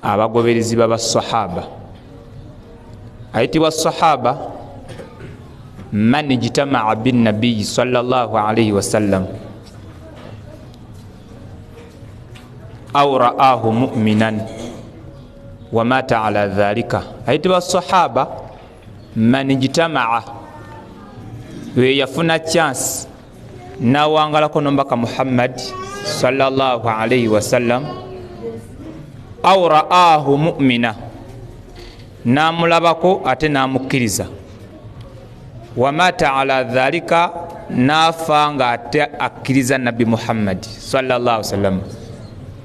abagoberezi b'abasahaba. Ayitibwa sahaba man ijtama'a bin nabiyyi sallallahu alayhi wa sallam aw ra'ahu mu'minan wa mata ala dhalika. Ayitibwa sahaba man ijtama'a, we yafuna chance nawangalako nombaka Muhammad sallallahu alayhi wa sallam aw ra'ahu mu'mina, namulabako ate namukiriza, wa mata ala dhalika, nafanga ate akiriza nabi Muhammad sallallahu alayhi wa sallam.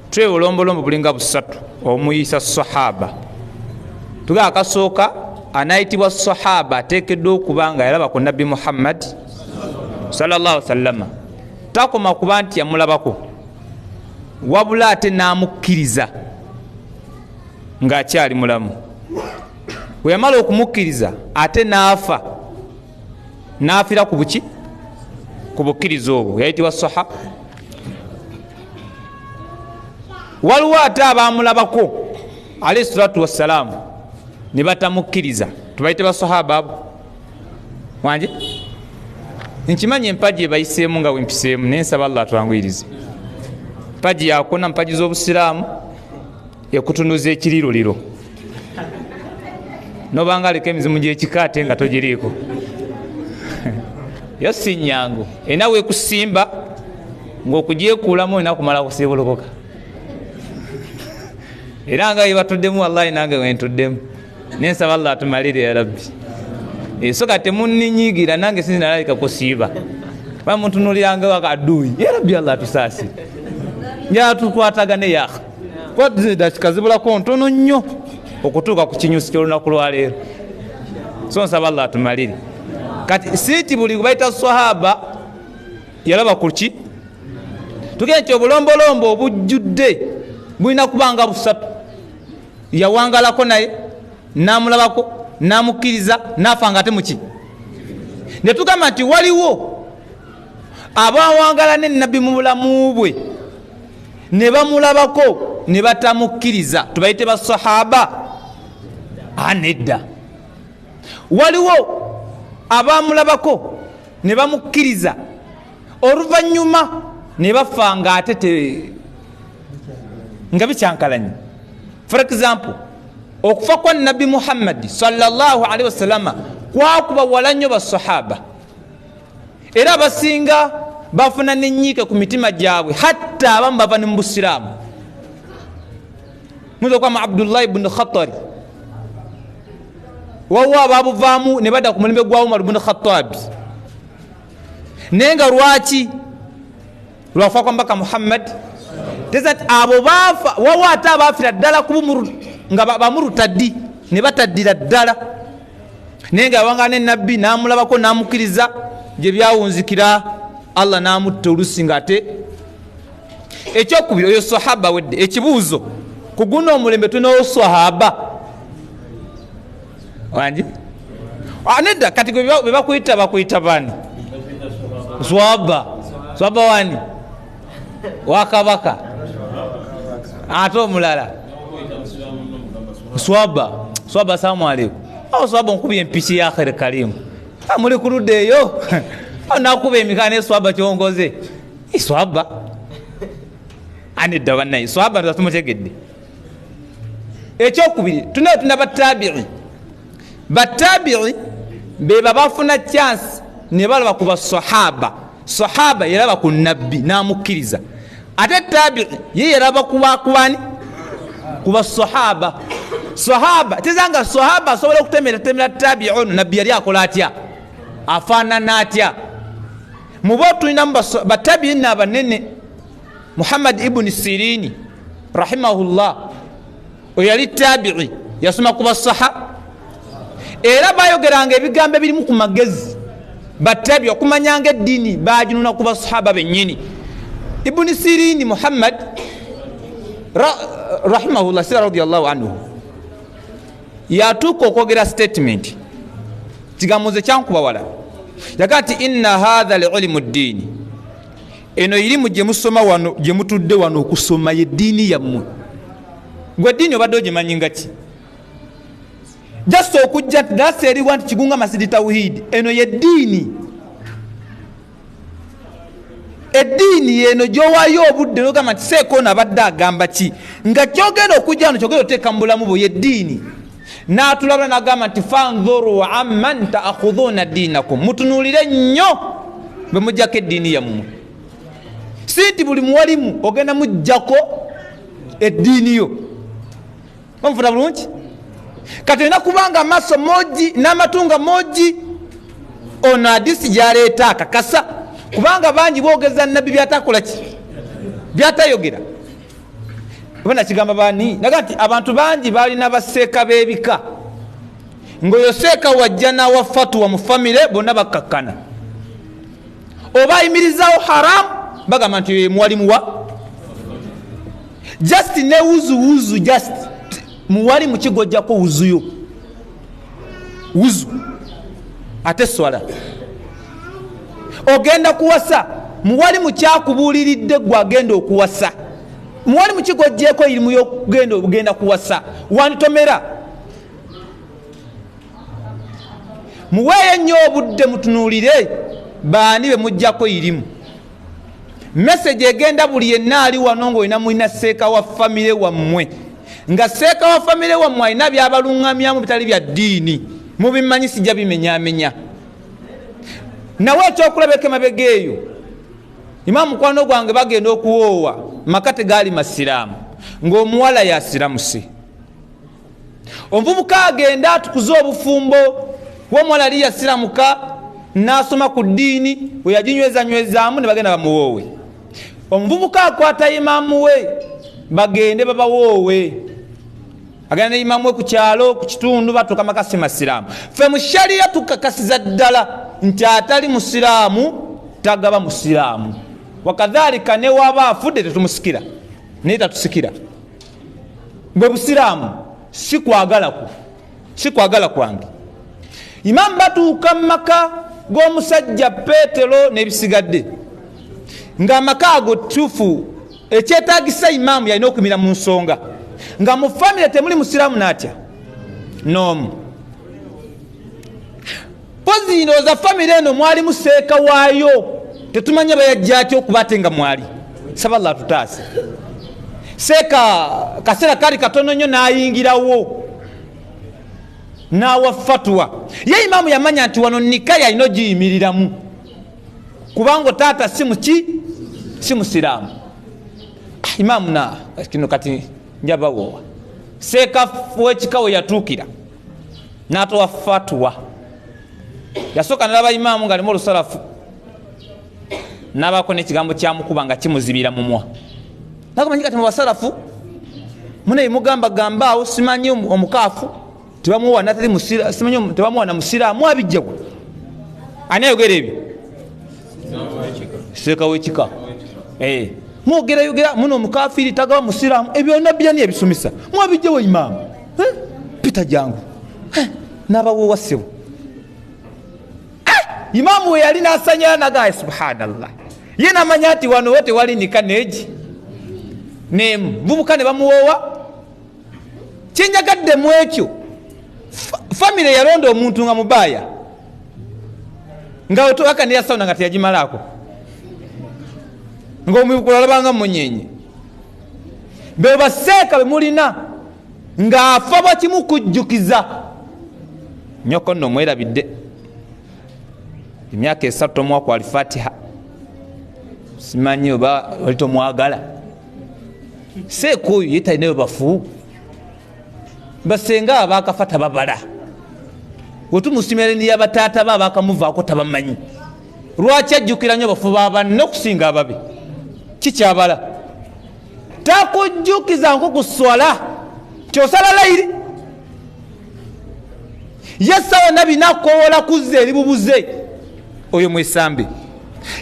Twe ulombolombo bulinga busatu omuyisa sahaba. Tuga akasooka anayitibwa sahaba ateekeddwa okuba nga yalaba ku nabi Muhammad sallallahu alayhi wa sallam, takoma kuba nti yamulabako, wabula ate namukkiriza ng'akyali mulamu. Bwe yamala okumukkiriza ate naafa, naafira ku buki? Ku bukkiriza obwo, yayitibwa sahaba. Waliwo ate abamulabako alayhi salatu wassalaamu ne batamukkiriza, tubayite basahaba abo wanje. Nkimanyi empaji ebayiseemu nga wempiseemu, naye nsaba Allah atwanguyirize. Mpaji yakona, mpaji z'obusiraamu ekutunuza ekiriroliro, nobanga aleka emizimu gy'ekikaate nga togiriiko yo si nnyangu, era weekusimba ng'okugyekuulamu olina kumala kusiibulukuka. Era nga yebatuddemu wallahi nange wentuddemu, nensaba Allah atumalire ya rabbi. Soka temuninyigira, nange sinzi nalalika kusiiba bamuntunuliranga wakaduyi, ya rabbi Allah tusaasi njala tukwatagane yakha kwa dakika zibulako ntono nnyo okutuuka ku kinyusi ky'olunaku lwaleero. So nsaba Allah atumalire. Kati siiti buli bayita sahaba yalaba ku ki? Tugende nti obulombolombo obujjudde bulina kubanga busatu. Yawangalako naye, namulabako, namukkiriza, nafanga ate muki? Ne tugamba nti waliwo abawangala ne nabbi mu bulamu bwe ne bamulabako ne batamukkiriza, tubayite basahaba? Nedda. Waliwo abamulabako ne bamukkiriza, oluvannyuma ne bafanga ate nga bikyankalanye. For example, okufa kwa nabi Muhammad sallallahu alaihi wasallam kwakuba wala nnyo basahaba, era abasinga bafuna n'ennyiike ku mitima gyabwe, hatta abamu bava ne mu busiraamu. Muyinza okwama Abdullah ibn Khattab, wawo ababuvaamu ne badda ku mulembe gwa Umar ibn Khattab, naye nga lwaki? Lwakufa kwa mbaka Muhammad. Tezati abo bafa, wawo ate abaafira ddala nga bamurutaddi ne bataddira ddala, naye nga yawangala ne nabbi namulabako namukkiriza, gye byawunzikira Allah namutta olusi ng'ate. Ekyokubiri, oyo sahaba wedde. Ekibuuzo, ku guno omulembe tulinawo sahaba wanje? Nedda. Kati bwe bakuyita bakuyita bani? Swaba. Swaba wani? Wakabaka. Ate omulala swaba. Swaba salamu aleikum. Awo swaba nkubye empiki ya akhir karimu, muli ku ludda eyo nakuba emikana eswaba kyongoze swaba. Nedda bannaye, swaba tumutegedde. Ekyokubiri, tuna batabi'i. Batabi'i beba bafuna chance ne balaba ku basahaba. Sahaba yalaba ku nabbi namukkiriza, ate tabi'i ye yalaba kubani? Ku basahaba. Sahaba tezanga sahaba asobola okutemera tabi'un, nabbi yali akola atya? Afaanana atya? Mubo tulina batabi'in abanene. Muhammad ibn Sirini rahimahullah oyo yali tabi'i, yasoma ku basahaba, era bayogeranga ebigambo ebirimu ku magezi. Batabi okumanyanga eddiini bajinuna ku basahaba bennyini. Ibn Sirini Muhammad rahimahullah sira radiyallahu anhu yatuuka okwogera statement, kigambo ze kyankuba wala, yakati inna hadha li'ilmu ddiini, eno irimu gye musoma wano, gye mutudde wano okusoma ye ddiini yammwe. gwe dini obadde ogimanyi nga ki just okujja nti dasa eriwa nti kigunga masidi tawhidi eno ye dini eddiini yeno gyowayo obudde nogamba nti seeko nabadde agamba ki nga kyogenda okujja no kyogenda oteeka mu bulamu bwe yeddiini n'atulabula n'agamba nti fanzuru amman taakhudhuuna diinakum mutunuulire nnyo bwe mujjako eddiini yammwe si nti buli muwalimu ogenda mujjako eddiini yo bamufuta bulungi kati olina kubanga amaaso mogi n'amatunga mogi ono hadisi gyaleeta akakasa kubanga bangi boogeza nabbi byatakola ki byatayogera obana kigamba bani naga nti abantu bangi balina baseeka b'ebika ng'oyo seeka wajja n'awa fatwa mu famire bonna bakkakkana oba ayimirizaawo haramu bagamba nti oyo muwalimu wa just ne wuzu just muwalimu kigojjako wuzuyo wuzu ate swala ogenda kuwasa muwali mukyakubuuliridde gwe agenda okuwasa muwali mukigojjeeko irimu yogenda kuwasa wantomera muweeyo nnyo obudde mutunuulire baani be mujjako irimu message egenda buli yenna ali wano ng'olina mulina seeka wa famire wammwe nga seeka wa famire wammwe alina byabaluŋŋamyamu bitali bya ddiini mubimanyi sijja bimenyamenya nawe ekyokulabeka emabega eyo imamu mukwano gwange bagenda okuwoowa maka tegaali masiraamu ng'omuwala yasiramuse omuvubuka agenda atukuza obufumbo w'omuwala ali yasiramuka n'asoma ku ddiini we yaginywezanywezaamu ne bagenda bamuwoowe omuvubuka akwata imamu we bagende babawoowe agenda ne imamu we ku kyalo ku kitundu batuuka maka si masiraamu fe mu shariya tukakasiza ddala nti atali musiraamu tagaba musiraamu wakadhalika ne waba afudde tetumusikira naye tatusikira bwe busiraamu sikwagala kwange imamu batuuka mu maka g'omusajja Peetero n'ebisigadde ng'amaka ago tuufu ekyetaagisa imamu yalina okumira mu nsonga nga mu famire temuli musiraamu n'atya n'omu pozi ndowooza famire eno mwali museeka waayo tetumanya bayajja atya okuba ate nga mwali saballa atutaase seeka kaseera kali katono nnyo n'ayingirawo n'awa fatwa ye imamu yamanya nti wano nika yalina ogiyimiriramu kubanga taata si musiraamu imamu na kino kati njabawoowa seeka w'ekika we yatuukira n'atowa fatwa yasooka nalaba imamu ng'alimu olusalafu n'abaako n'ekigambo kyamukuba nga kimuzibira mumwa nakumanyi kati mu basalafu munaye mugambagamba awo simanyi omukaafu tebamuwa natali musira simanyi tebamuwa na musiraamu abijjawa ani ayogera ebyo seeka w'ekika mwogerayogera muno omukafiri tagaba musiraamu ebyo nabbi ani ebisomesa mwabijjawo imamu pita jangu n'abawoowa ssebo imamu we yali n'asanyala nagaye subhanallah ye namanya nti wano we tewali nika neegi nemuvubuka ne bamuwoowa kyenjagadde mu ekyo famire yalonda omuntu nga mubaaya nga wetowaka neyasawuna nga teyagimalaako ng'omubukula olabanga munyenye be baseeka be mulina ng'afa bwakimu kujjukiza nyoko nno mwerabidde emyaka 3 tomwakwa alifatiha simanyi oba oli tomwagala seeka oyo yetalinayo bafu basenga abakafa tababala wetumusimira ni yabataata ba bakamuvaako tabamanyi lwaki ajjukira nnyo bafu babanne okusinga ababe kikyabala takujjukiza nko ku swala kyosala layiri yesawa nabi nakowola kuzza eribubuze oyo mwesambe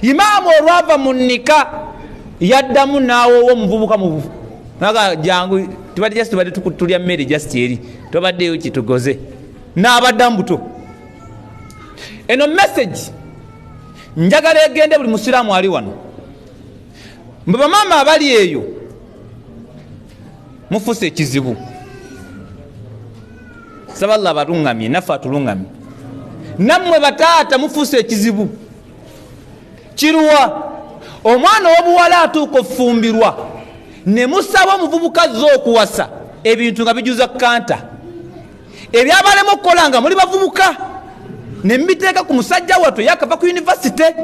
imamu olwava mu nnika yaddamu naawowo omuvubuka muvu naga jangu tubadde tulya mmere just eri tobaddeyo kitugoze n'abadda mbuto eno message njagala egende buli musiraamu ali wano mbe bamaama abali eyo mufuse ekizibu. Saba Allah balungamye naffe atulungamye. Nammwe bataata mufuse ekizibu. Kiruwa omwana w'obuwala atuuka okufumbirwa ne musaba omuvubuka zo okuwasa ebintu nga bijuza kanta ebyabalemu okukola nga muli bavubuka ne mbiteeka ku musajja wattu yakava ku yunivasite.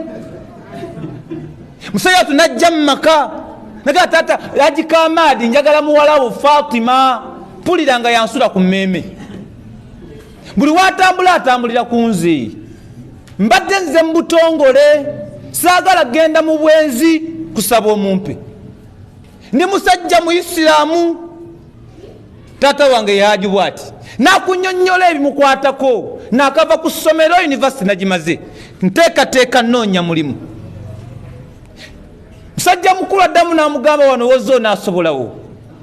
Musajja wattu najja mu maka naga taata yagikamaadi njagala muwala wo Fatima mpulira nga yansula ku mmeeme. Buli watambula atambulira ku nze. Mbadde nze mu butongole saagala genda mu bwenzi kusaba omumpe. Ne musajja mu Isiraamu taata wange yajubwa ati nakunyonnyola ebimukwatako nakava ku ssomero yunivasite nagimaze nteekateeka nnoonya mulimu. Musajja mukulu addamu n'amugamba wano wozzo naasobolawo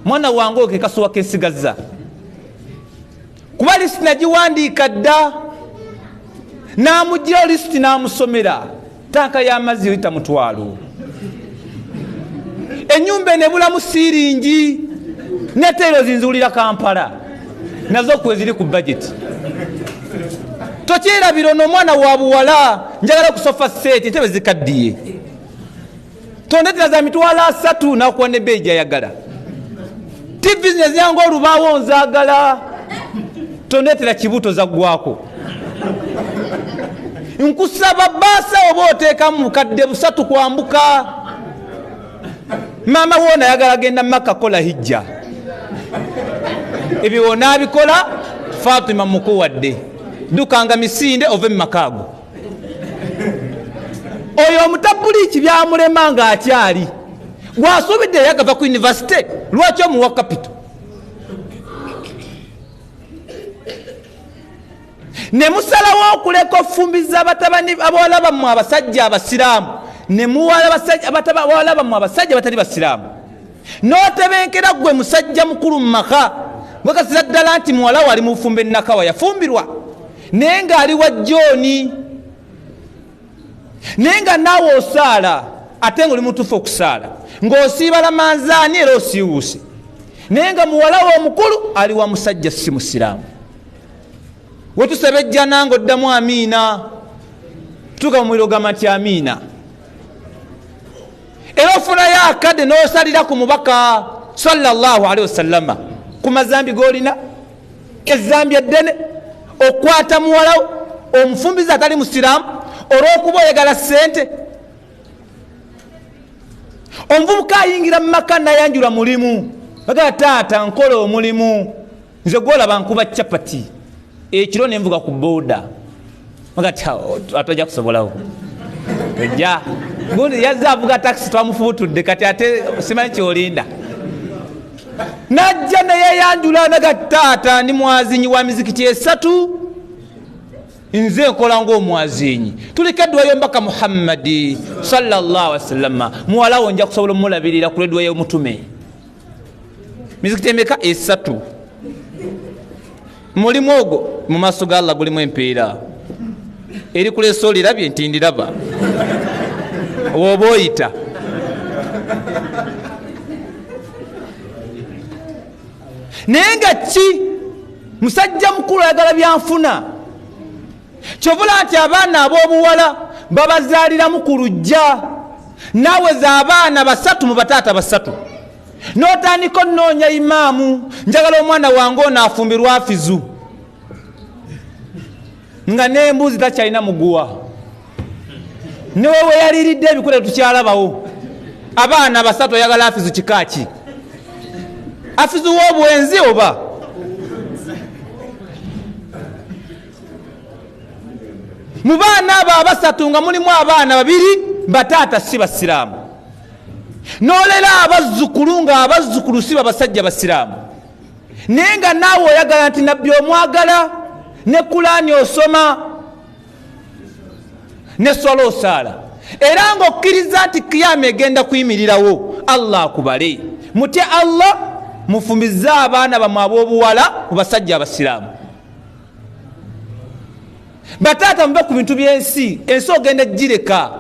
mwana wange oke kasuwa kensigazza kuba lisiti nagiwandiika dda n'amugira lisiti n'amusomera tanka y'amazzi oyita mutwalo. Ennyumba enebulamu siiringi netero zinzuulira Kampala nazo kwe ziri ku budget. Tokyerabira n'omwana wa buwala njagala kusofa seeti ntebe zikaddiye tondetera za mitwalo 3 nakuwa ne beeji ayagala. TV yange olubaawo nzaagala tondetera kibuto zaggwako. Nkusaba baasa oba oteekamu bukadde 3 kwambuka. Mama wona yagala genda Makka kola hijja. Ebyo wona abikola Fatima mukuwadde dukanga misinde ove mu makaago. Oyo omutabuliki byamulema nga akyali gwasuubidde yagava ku yunivasite lwaki omuwa kapito. Ne musalawo okuleka ofumbiza abatabani abawala bammwe abasajja abasiraamu ne muwala abawala bammwe abasajja batali basiraamu. N'otebenkera gwe musajja mukulu mu maka bwekasira ddala nti muwala wali mu bufumbo ennakawa yafumbirwa naye ng'ali wa Jooni naye nga naawe osaala ate ng'oli mutuufu okusaala ng'osiiba lamanzaani era osiiwuuse naye nga muwala we omukulu ali wa musajja si musiraamu. Wetusabejja nange oddamu amiina tuuka mu muliro gamba nti amiina. Era ofunayo akadde n'osalira ku mubaka sallallahu alaihi wasallama ku mazambi g'olina ezambi eddene okwata muwalawo omufumbiza atali musiraamu olw'okuba oyagala ssente. Omuvubuka ayingira mu maka nayanjula mulimu bagala taata nkola omulimu nze gwolaba nkuba capati ekiro nenvuga ku booda magati atojja kusobolawo tojja gundi yazza avuga taxi twamufubutudde kati ate simanyi kyolinda. Najja neyeyanjula naga taata ndi mwazinyi wa mizikiti 3 nze nkola ng'omwazinyi tulikeddwayo mbaka Muhammadi sallallahu alaihi wasallam muwalawo nja kusobola omulabirira kuleddwayo omutume. Mizikiti emeka 3 mulimu ogwo mu maaso ga Allah gulimu empeera eri kuleesa olirabye nti ndiraba oba oyita. Naye nga ki musajja mukulu ayagala byanfuna kyovula nti abaana ab'obuwala babazaaliramu ku lujja naweza abaana 3 mu bataata 3 n'otandika onnoonya imaamu njagala omwana wange ono afumbirwa afizu nga n'embuzi takyalina muguwa newewe yaliiridde ebikule tukyalabawo abaana 3 oyagala afizu kikaaki afizu w'obwenzi oba mu baana abo 3 nga mulimu abaana 2 bataata si basiraamu n'olera abazzukulu nga abazzukulu si babasajja basiraamu naye nga naawe oyagala nti nabbi omwagala ne Kulaani osoma ne swala osaala era ng'okkiriza nti kiyama egenda kuyimirirawo. Allah akubale mutye Allah mufumbize abaana bammwe ab'obuwala ku basajja abasiraamu. Bataata mube ku bintu by'ensi ensi ogenda gireka.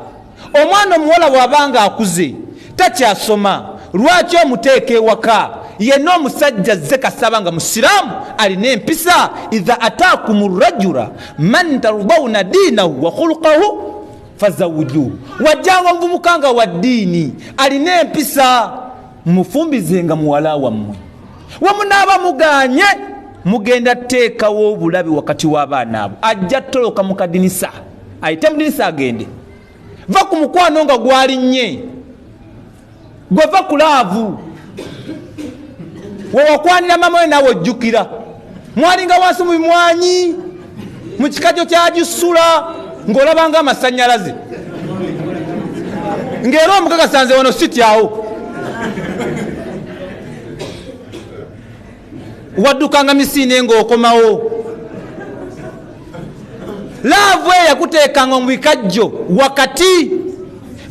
Omwana omuwala bw'abanga akuze takyasoma lwaki omuteeka ewaka yenna omusajja zze kasaba nga musiraamu alina empisa idha ataakum rajula man tardawna diinahu wa khuluqahu fazawujuhu. wajjanga omuvubuka nga wa ddiini alina empisa mufumbizenga muwala wammwe. wamunaaba muganye mugenda teekawo obulabi wakati w'abaana abo. ajja toloka mu kadinisa ayite mu dinisa agende. va ku mukwano nga gwalinnye gwe va ku laavu wewakwanira mama we naawe ojjukira mwalinga wansi mu bimwanyi mu kikajjo kyagissula ng'olabanga amasannyalaze ng'era omukagasanze wano sityawo waddukanga misinde ng'okomawo. laavu eyo yakuteekanga mu bikajjo wakati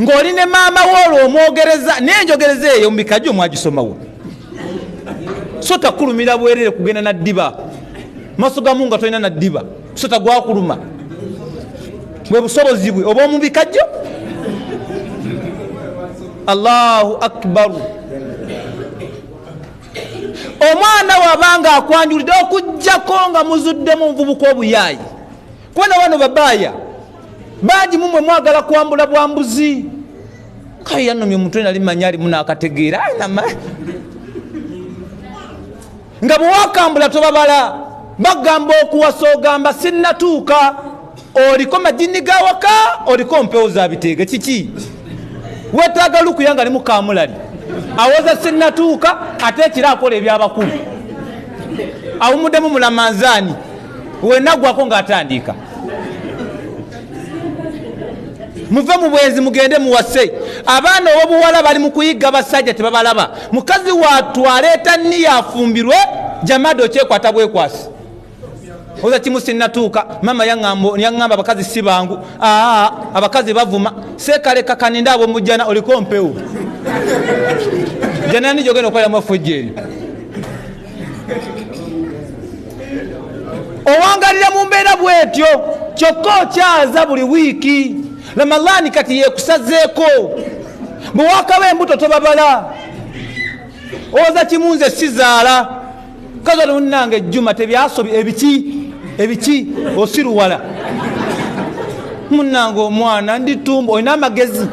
ng'oli ne maama woolwo omwogereza naye njogereza eyo mu bikajjo mwagisomawo. so takulumira bwerere kugenda na ddiba maaso gamu nga tolina na ddiba so tagwakuluma bwe busobozi bwe oba mu bikajjo. Allahu akbaru. omwana wabanga akwanjulidde okujjako nga muzuddemu omuvubuka obuyaayi kubona wano babaaya bangi mumwe mwagala kwambula bwambuzi kale yanomye omuntu nali manya alimu n'akategeera nga bwewakambula tobabala bagamba okuwasa ogamba sinnatuuka oliko majini gawaka oliko mpewo za biteege kiki wetaaga lukuya nga ali mukamulali awoza sinnatuuka ate ekira akola ebyabakulu awumuddemu mulamanzaani wenagwako ng'atandika. muve mu bwenzi mugende muwase. abaana obuwala bali mu kuyiga basajja tebabalaba. mukazi watu aleeta nniya afumbirwe jamado kyekwata bwekwasi oza kimu sinnatuuka mama yaŋŋamba abakazi si bangu abakazi bavuma sekaleka kaninda abo mujjana oliko mpewo jana ni jogenda okwalamu efujjeeri owangalira mu mbeera bwetyo kyokka okyaza buli wiiki. Ramadani kati yekusazeeko bwe wakawa embuto tobabala oza kimunze sizaala kaza lunange ejjuma tebyasobi ebiki osiruwala munange omwana nditumba olina amagezi.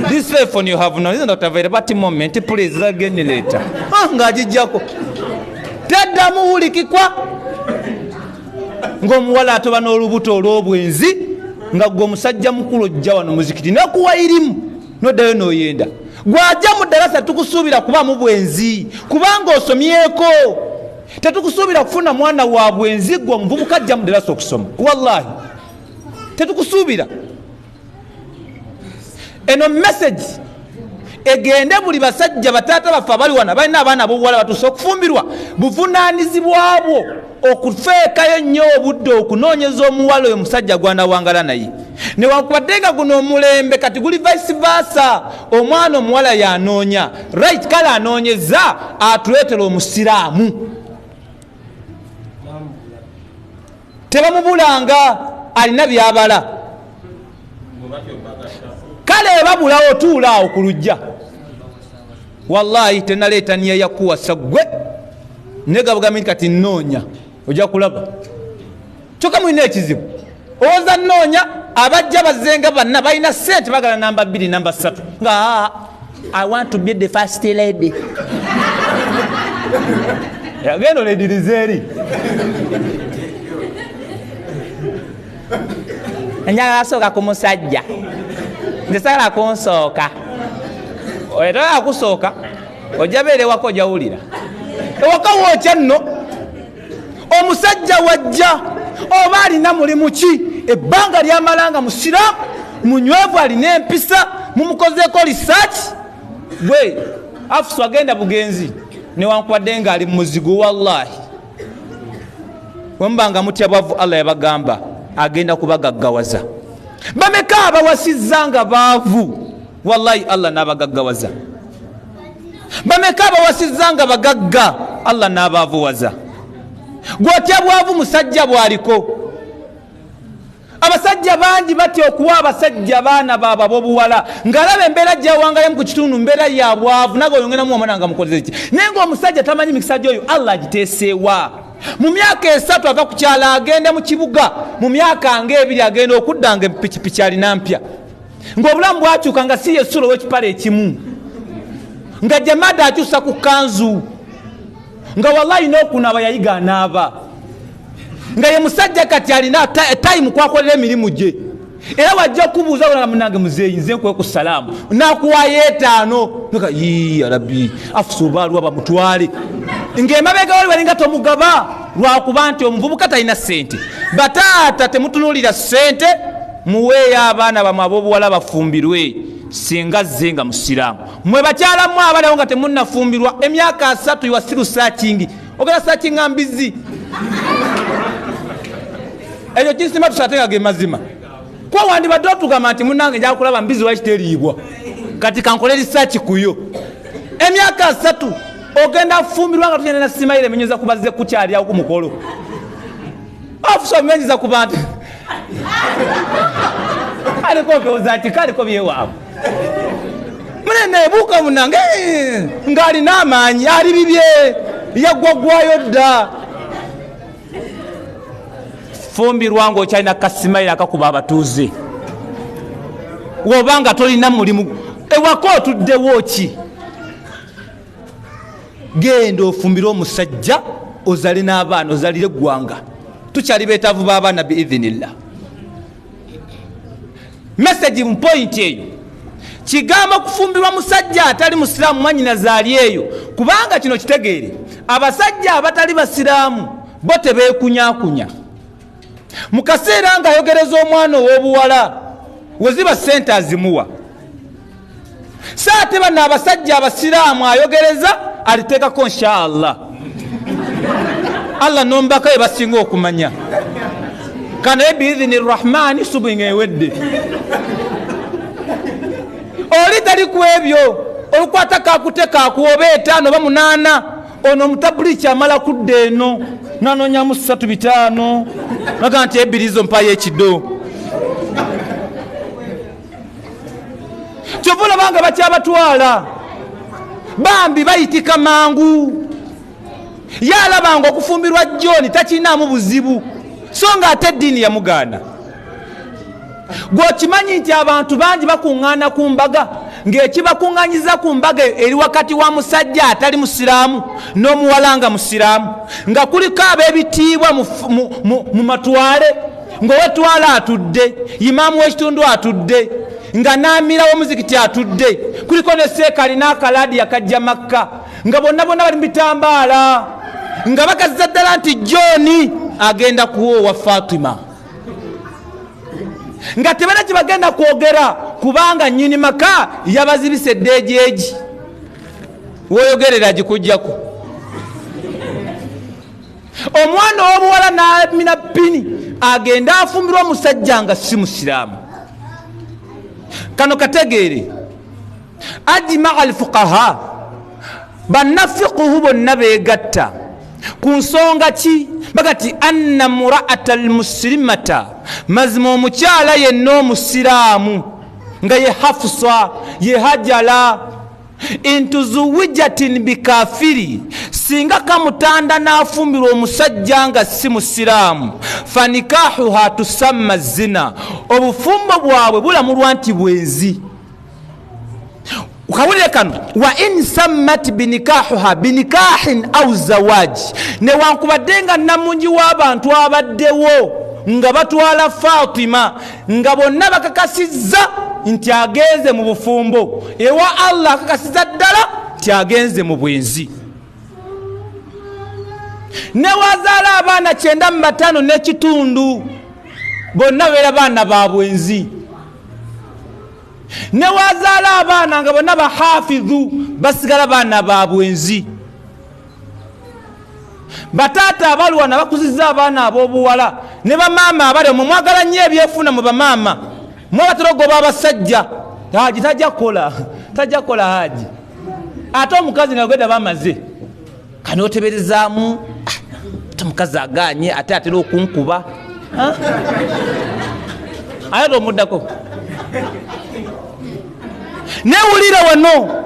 This phone you have now is not available at the moment. Please again later. Ngajijjako teddamu wulikikwa ng'omuwala atoba n'olubuto olw'obwenzi nga gwe omusajja mukulu ojja wano muzikiti nakuwa irimu noddayo n'oyenda gwajja mu ddalasa tukusuubira kuba mu bwenzi kubanga osomyeko. tetukusuubira kufuna mwana wa bwenzi gwe omuvubuka ajja mu ddalasa okusoma wallahi tetukusuubira. eno message egende buli basajja bataata baffe abali wano balina abaana ab'obuwala batuuse okufumbirwa buvunaanyizibwabwo okufeekayo nnyo obudde okunoonyeza omuwala oyo musajja gwanawangala naye newankubadde nga guno omulembe kati guli vice versa. omwana omuwala yanoonya right kale anoonyeza atuleetera omusiraamu tebamubulanga alina byabala kale babulawo tuulaawo ku lujja wallahi tenaleeta niya yakuwasa gwe negabugambye kati nnoonya ojja kulaba kyokka mulina ekizibu owoza nnoonya abajja bazenga banna balina sente bagala namba 2 namba 3 nga I want to be the first lady yagenda olediriza eri enjagala asooka ku musajja nze sagala kunsooka oyetala kusooka ojja beera ewaka ojawulira ewaka wookya nno omusajja wajja oba alina mulimu ki ebbanga lyamalanga musiraamu munywevu alina empisa mumukozeeko research gwe afusu agenda bugenzi newankubadde nga ali muzigu wallahi wembanga mutya bwavu Allah yabagamba agenda kubagaggawaza. bameka abawasizza nga baavu wallahi Allah n'abagaggawaza. bameka abawasizza nga bagagga Allah n'abaavuwaza. gwotya bwavu musajja bwaliko abasajja bangi batya okuwa abasajja baana baabwe ab'obuwala ng'alaba embeera gy'awangayo ku kitundu mbeera ya bwavu naga oyongeramu omwana nga mukoleze ki naye ng'omusajja tamanyi mikisa gy'oyo Allah agiteeseewa mu myaka 3 ava ku kyalo agenda mu kibuga mu myaka ng'ebiri agenda okudda nga pikipiki alina mpya ng'obulamu bwakyuka nga si yesulo w'ekipale ekimu nga jamaada akyusa ku kanzu nga wallahi n'okunaaba yayiga anaaba nga ye musajja kati alina time kwakolera emirimu gye era wajja kubuuza olanga munange muzeeyi nze nkwe ku salaamu nakuwayo 5 ya rabbi afusubalwa bamutwale ng'emabega wali walinga tomugaba lwakuba nti omuvubuka talina ssente bataata temutunuulira ssente muweeyo abaana bamwe ab'obuwala bafumbirwe singa zze nga musiraamu mwe bakyalamu abalawo nga temunnafumbirwa emyaka 3 iwasiru saakingi ogenda saakinga mbizi ekyo kisima tusatenga ge mazima kwa wandibadde otugamba nti munange nja kulaba mbizi wakiteeriibwa kati kankole risaaki kuyo emyaka 3 ogenda fumbirwa nga tugenda na simaire menyoza kubaze kukyali awo ku mukolo afuso menyiza kuba nti aliko ndowooza nti kaliko byewaabwe munene ebuuka munange ng'alina amaanyi ali bibye yaggwaggwayo dda fumbirwa ng'okyalina kasimaire akakuba abatuuze wobanga tolina mulimu ewaka otuddewo ki genda ofumbire omusajja ozale n'abaana ozalire eggwanga tukyali beetaavu b'abaana biidhinillah message mu point eyo kigamba kufumbirwa musajja atali musiraamu mwanyina zaali eyo kubanga kino kitegeere abasajja abatali basiraamu bo tebeekunyakunya mu kaseera ng'ayogereza omwana ow'obuwala weziba sente azimuwa saate bano abasajja abasiraamu ayogereza aliteekako inshaallah Allah nombaka ye basinga okumanya kana biidhini rrahmani subinga ewedde oli tali ku ebyo olukwata kakute kakuoba 5 oba 8 ono omutabuliki amala kudda eno nanonyamu 3 5 naga nti ebirizo mpayo ekido kyovula banga bakyabatwala bambi bayitika mangu yalabanga okufumbirwa John takinaamu buzibu so nga ate eddiini yamugaana gwokimanyi nti abantu bangi bakuŋŋaana ku mbaga ng'ekibakuŋŋanyiza ku mbaga eri wakati wa musajja atali musiraamu n'omuwala nga musiraamu nga kuliko ab'ebitiibwa mu matwale ng'owetwala atudde imaamu w'ekitundu atudde nga naamira w'omuzikiti atudde kuliko ne seekali n'akalaadi akajja Makka nga bonna bali mu bitambaala nga bakaziza ddala nti John agenda kuwoowa Fatima nga tebana kibagenda kwogera kubanga nnyini maka yabazibise eddeejeegi woyogerera gikujjako omwana w'obuwala n'amina pini agenda afumbirwa omusajja nga si musiraamu kano kategeere ajmaa alfuqaha bannafiquhu bonna beegatta ku nsonga ki bagati anna muraata almuslimata mazima omukyala yenna omusiraamu nga ye Hafsa ye Hajala intuzuwijatin bikafiri singa kamutanda n'afumbirwa omusajja nga si musiraamu fanikahuha tusamma zina obufumbo bwabwe bulamulwa nti bwenzi ukawulire kano wa in sammat binikahuha binikahin au zawaji newankubadde nga namungi w'abantu abaddewo nga batwala Fatima nga bonna bakakasizza nti agenze mu bufumbo ewa Allah akakasizza ddala nti agenze mu bwenzi newazaala abaana 95 n'ekitundu bonna beera baana ba bwenzi newazaala abaana nga bonna bahafidhu basigala baana ba bwenzi bataata abalwana bakuzizza abaana ab'obuwala ne bamaama abali omwo mwagala nnyo ebyefuna mu bamaama mwabatera ogoba abasajja haji tajja kola haji ate omukazi nga gwedda bamaze kanooteberezaamu ate omukazi aganye ate atera okunkuba ayata omuddako newulira wano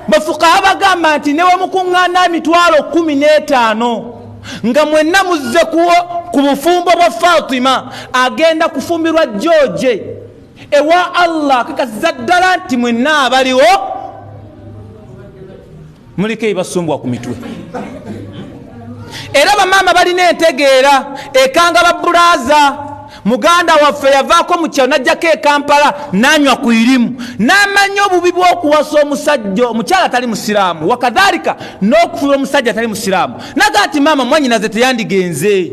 bafukaha bagamba nti newamukuŋŋaana emitwalo 15 nga mwenna muzze ku bufumbo bwa Fatima agenda kufumbirwa George ewa Allah kakasiza ddala nti mwenna abaliwo muliko ebasumbwa ku mitwe. Era bamaama balina entegeera ekanga babulaza muganda waffe yavaako mu kyalo najjako e Kampala nanywa ku irimu n'amanya obubi bw'okuwasa omusajja omukyala atali musiraamu wakadhalika n'okufuula omusajja atali musiraamu naga nti maama mwanyinaze teyandigenze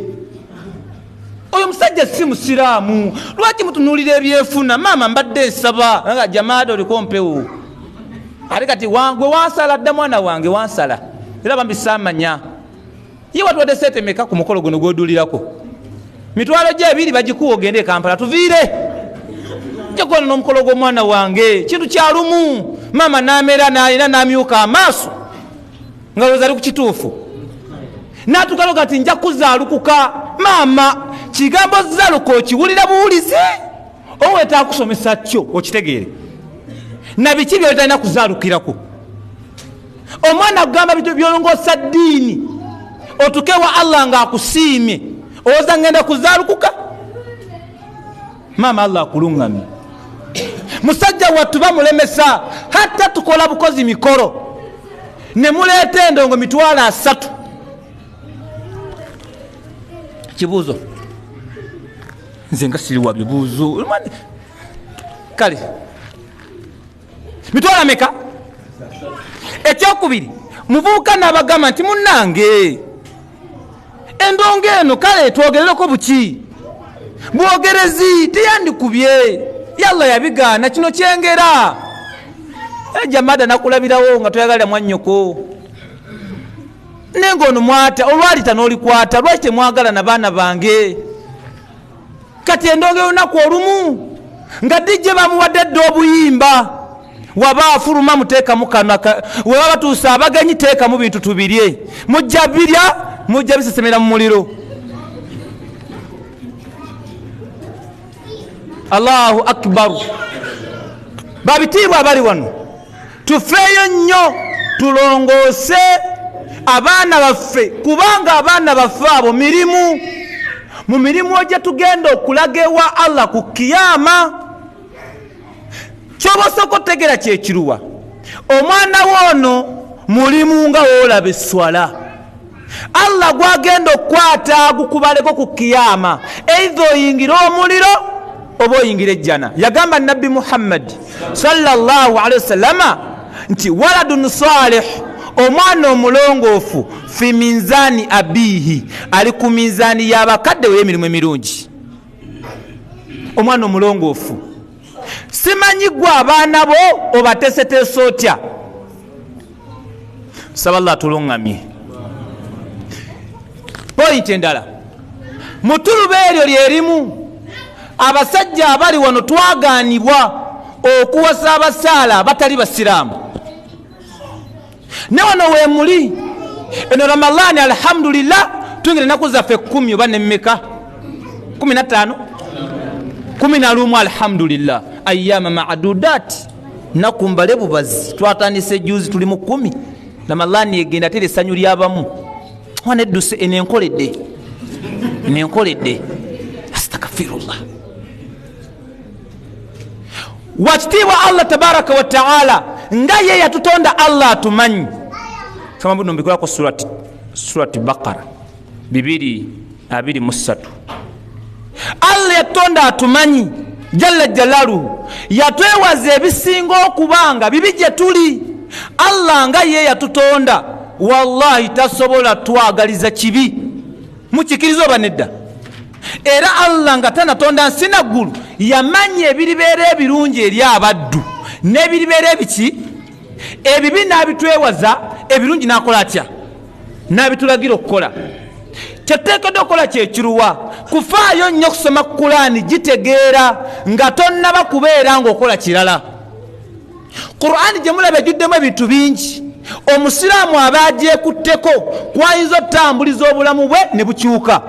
oyo musajja si musiraamu lwaki mutunuulira ebyefuna maama mbadde nsaba naga jamaada oliko mpewo ate kati gwe wansala dda mwana wange wansala era bambi saamanya ye watuwadde sente meka ku mukolo guno gw'oduulirako mitwalo gye 2 bagikuwa ogende e Kampala tuviire jekona n'omukolo gw'omwana wange kintu kya lumu maama n'ameera n'alina n'amyuka amaaso nga lowooza ali ku kituufu n'atukaloga nti nja kuzaalukuka maama kigambo zaaluka okiwulira buwulizi oweeta akusomesa kyo okitegeere na biki byotalina kuzaalukirako omwana kugamba bitu byolongoosa ddiini otukewa Allah ng'akusiimye oza ngenda kuzaalukuka maama Allah akulungamye musajja wattu bamulemesa hatta tukola bukozi mikolo ne muleeta endongo mitwalo 3 kibuuzo nze nga siri wa bibuuzo kale mitwalo meka ekyokubiri muvubuka n'abagamba nti munnange endongo eno kale twogerereko buki bwogerezi teyandikubye yalla yabigaana kino kyengera jamada nakulabirawo nga toyagalira mwannyoko nenga ono mwata olwalita n'olikwata lwaki temwagala na baana bange kati endongo olunaku olumu nga dijje bamuwadde dde obuyimba waba afuluma muteekamu kana weba batuusa abagenyi teekamu bintu tubirye mujja birya mujja bisesemera mu muliro. Allahu akbar. Babitiibwa abali wano tufeeyo nnyo tulongoose abaana baffe kubanga abaana baffe abo mirimu mu mirimu gye tugenda okulaga ewa Allah ku kiyama. Kyoba osooka otegeera kyekiruwa omwana woono mulimu nga woolaba esswala Allah gwagenda okukwata agukubaleko ku kiyama eitha oyingira omuliro oba oyingira ejjana. Yagamba Nabbi Muhammad sallallahu alaihi wasallama nti waladun salih omwana omulongoofu fi minzani abihi ali ku minzani y'abakadde w'emirimu emirungi. Omwana omulongoofu simanyi gwe abaana bo obateeseteesa otya. Saba Allah tulungamye. Point endala mutuluba eryo lyerimu abasajja abali wano twagaanibwa okuwasa abasaala batali basiraamu. Ne wano weemuli eno Ramadhaani alhamdulillah tuyingira ennaku zaffe 10 oba nemmeka 15 11 alhamdulillah ayyama ma'dudat nakumbale bubazi twatandise juzi tuli mu 10 Ramadhaani egenda tere essanyu lyabamu wane dduse enenkoledde astaghfirullah. Wakitiibwa Allah tabaraka wa taala nga ye yatutonda Allah atumanyi. Kama buno mbikolako surati Baqara 2:23. Allah yatonda atumanyi jalla jalaluhu yatwewaza ebisinga okubanga bibi gye tuli. Allah nga ye yatutonda wallahi tasobola twagaliza kibi mukikiriza oba nedda. Era Allah nga tanatonda nsi naggulu yamanya ebiribeera ebirungi eri abaddu n'ebiribeera ebiki ebibi n'abitwewaza ebirungi n'akola atya n'abitulagira okukola. Kyeteekedde okukola kyekiruwa kufaayo nnyo kusoma Qur'ani gitegeera nga tonnaba kubeera ng'okola kirala. Qur'ani gye mulaba ejjuddemu ebintu bingi omusiraamu aba agyekutteko kwayinza otambuliza obulamu bwe ne bukyuka.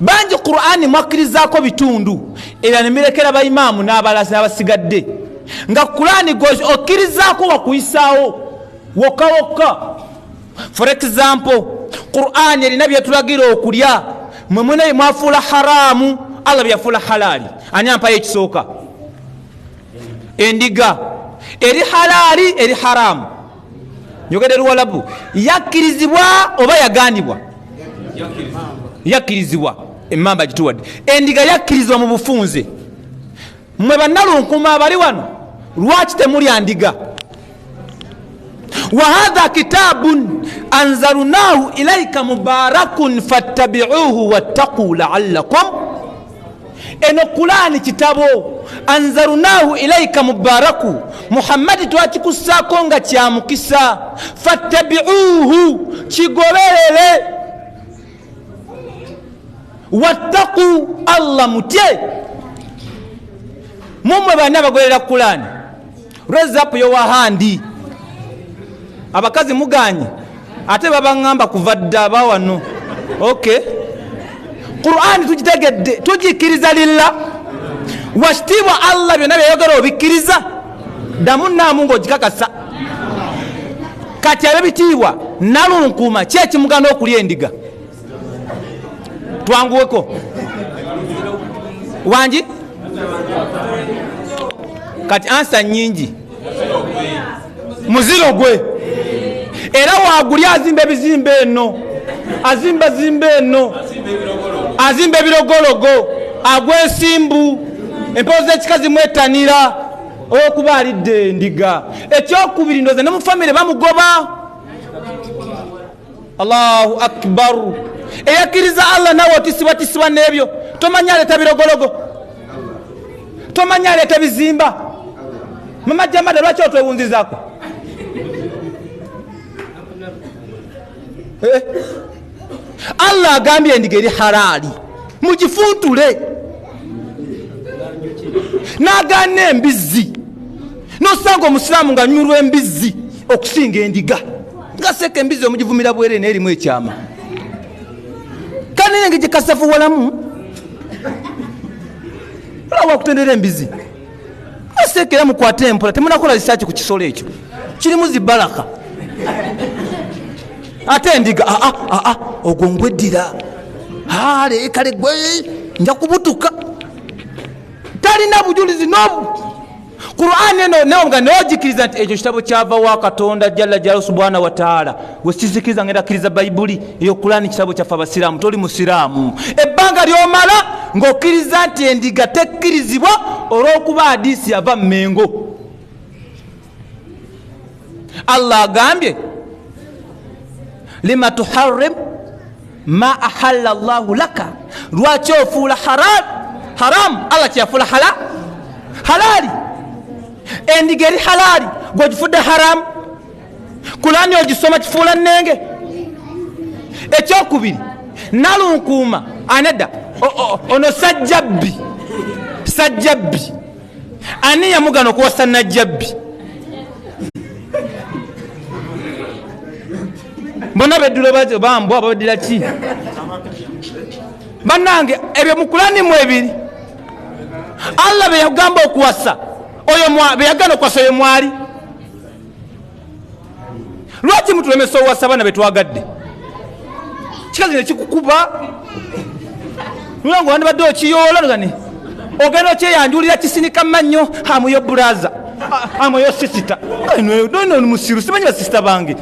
Bangi Qur'ani mwakkirizaako bitundu era nemirekera baimaamu n'abalazi n'abasigadde nga Qur'ani gozi okkirizaako wakuyisaawo wokka. For example, Qur'ani erina byetulagira okulya mwe mwene mwafuula haramu, Allah byafuula halali. Ani ampayo ekisooka? Endiga eri halali eri haramu. Njogera Luwalabu, yakkirizibwa oba yagandibwa? Yakkirizibwa. Emmamba gituwadde. Endiga yakkirizibwa mu bufunze. Mwe bannalunkuma abali wano, lwaki temulya ndiga? Wa hadha kitabun anzalnahu ilayka mubarakun fattabi'uhu wattaqu la'allakum. Eno Qur'ani kitabo anzalnahu ilayka mubaraku, Muhammad twakikussako nga kya mukisa. Fattabi'uhu, kigoberere. Wattaqu, Allah mutye. Mumwe bana bagoberera Qur'ani. Raise up yo wahandi. Abakazi muganye ate babangamba kuvadda bawano. Okay, Qur'ani tugitegedde, tugikiriza lillah. Washitibwa Allah byonna byayogera obikkiriza. Damu naamu ng'ogikakasa. Kati abebitiibwa nalunkuma ki ekimugana okulya endiga? Twanguweko wangi kati ansa nyingi. Muziro gwe era wagulya azimba ebizimbe eno, azimba eno, azimba ebirogologo, agwesimbu, empewo z'ekikazi mwetanira okuba alidde endiga. Ekyokubiri ndoze ne mu famire bamugoba. Allahu akbar. Eyakkiriza Allah nawe otisibwatisibwa n'ebyo. Tomanya aleeta birogologo, tomanya aleeta bizimba. Mama Jamada, lwaki otwewunzizaako? Allah agambye endiga eri halali, mugifuntule. N'agaana embizzi, n'osanga omusiraamu ng'anyurwa embizzi okusinga endiga. Nga seka embizzi omugivumira bwere n'erimu ekyama. Kandi nenge gikasafu walamu olaba okutendera embizzi. Asekera mukwate empola, temunakola research ku kisolo ekyo, kirimu zibaraka. Ate endiga ogwo ngweddira, kale gwe nja kubutuka. Talina bujulizi n'obu. Qur'ani eno nawe nga n'ogikiriza nti ekyo kitabo kyava wa Katonda jalla jalaluhu subhanahu wa ta'ala, wekizikiriza ngenda akkiriza Bayibuli eyo Qur'ani kitabo kyaffe abasiraamu, toli musiraamu. Ebbanga ly'omala ng'okkiriza nti endiga tekkirizibwa olw'okuba hadiisi yava Mmengo. Allah agambye lima tuharrim ma ahalla Allahu laka, lwaki ofuula haram Allah kyafuula halali. Endiga eri halali, gw'ogifudde haram. Qur'ani ogisoma kifuula nnenge. Ekyokubiri, nalunkuuma anedda ono sajjabbi ani yamugana okuwasa najjabbi? Bonna beddulo bambwa babeddira ki? Bannange ebyo mu Qur'ani mu ebiri Allah be yagamba okuwasa oyo be yagana okuwasa oyo mwali. Lwaki mutulemesa owasa abaana betwagadde? Kikazi ne kikukuba lulango wandibadde okiyoola lugane ogenda okyeyanjulira kisinika mannyo amuyo bulaza amuyo sisita no musiru simanyi basisita bange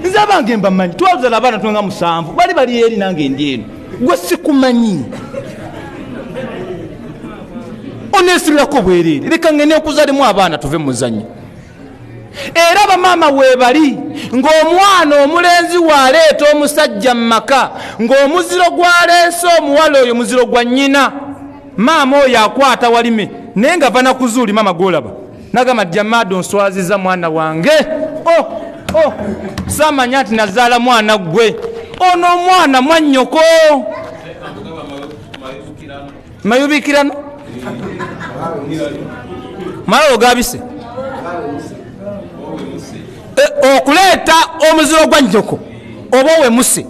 nze abange mbamanyi twazala abaana tunga 7 bali eri nange ndi eno gwe sikumanyi onesirako bwerere leka ngene okuzalimu abaana tuve muzanyo. Era bamaama weebali ng'omwana omulenzi waleeta omusajja mu maka ng'omuziro gwaleese omuwala oyo muziro gwa nnyina, maama oyo akwata walime naye nga vana kuzuuli maama golaba nagamba Jamadu nswaziza mwana wange samanya nti nazaala mwana gwe ono omwana mwannyoko mayubikirano malalo gabise okuleeta omuziro gwa njoko oba owemuse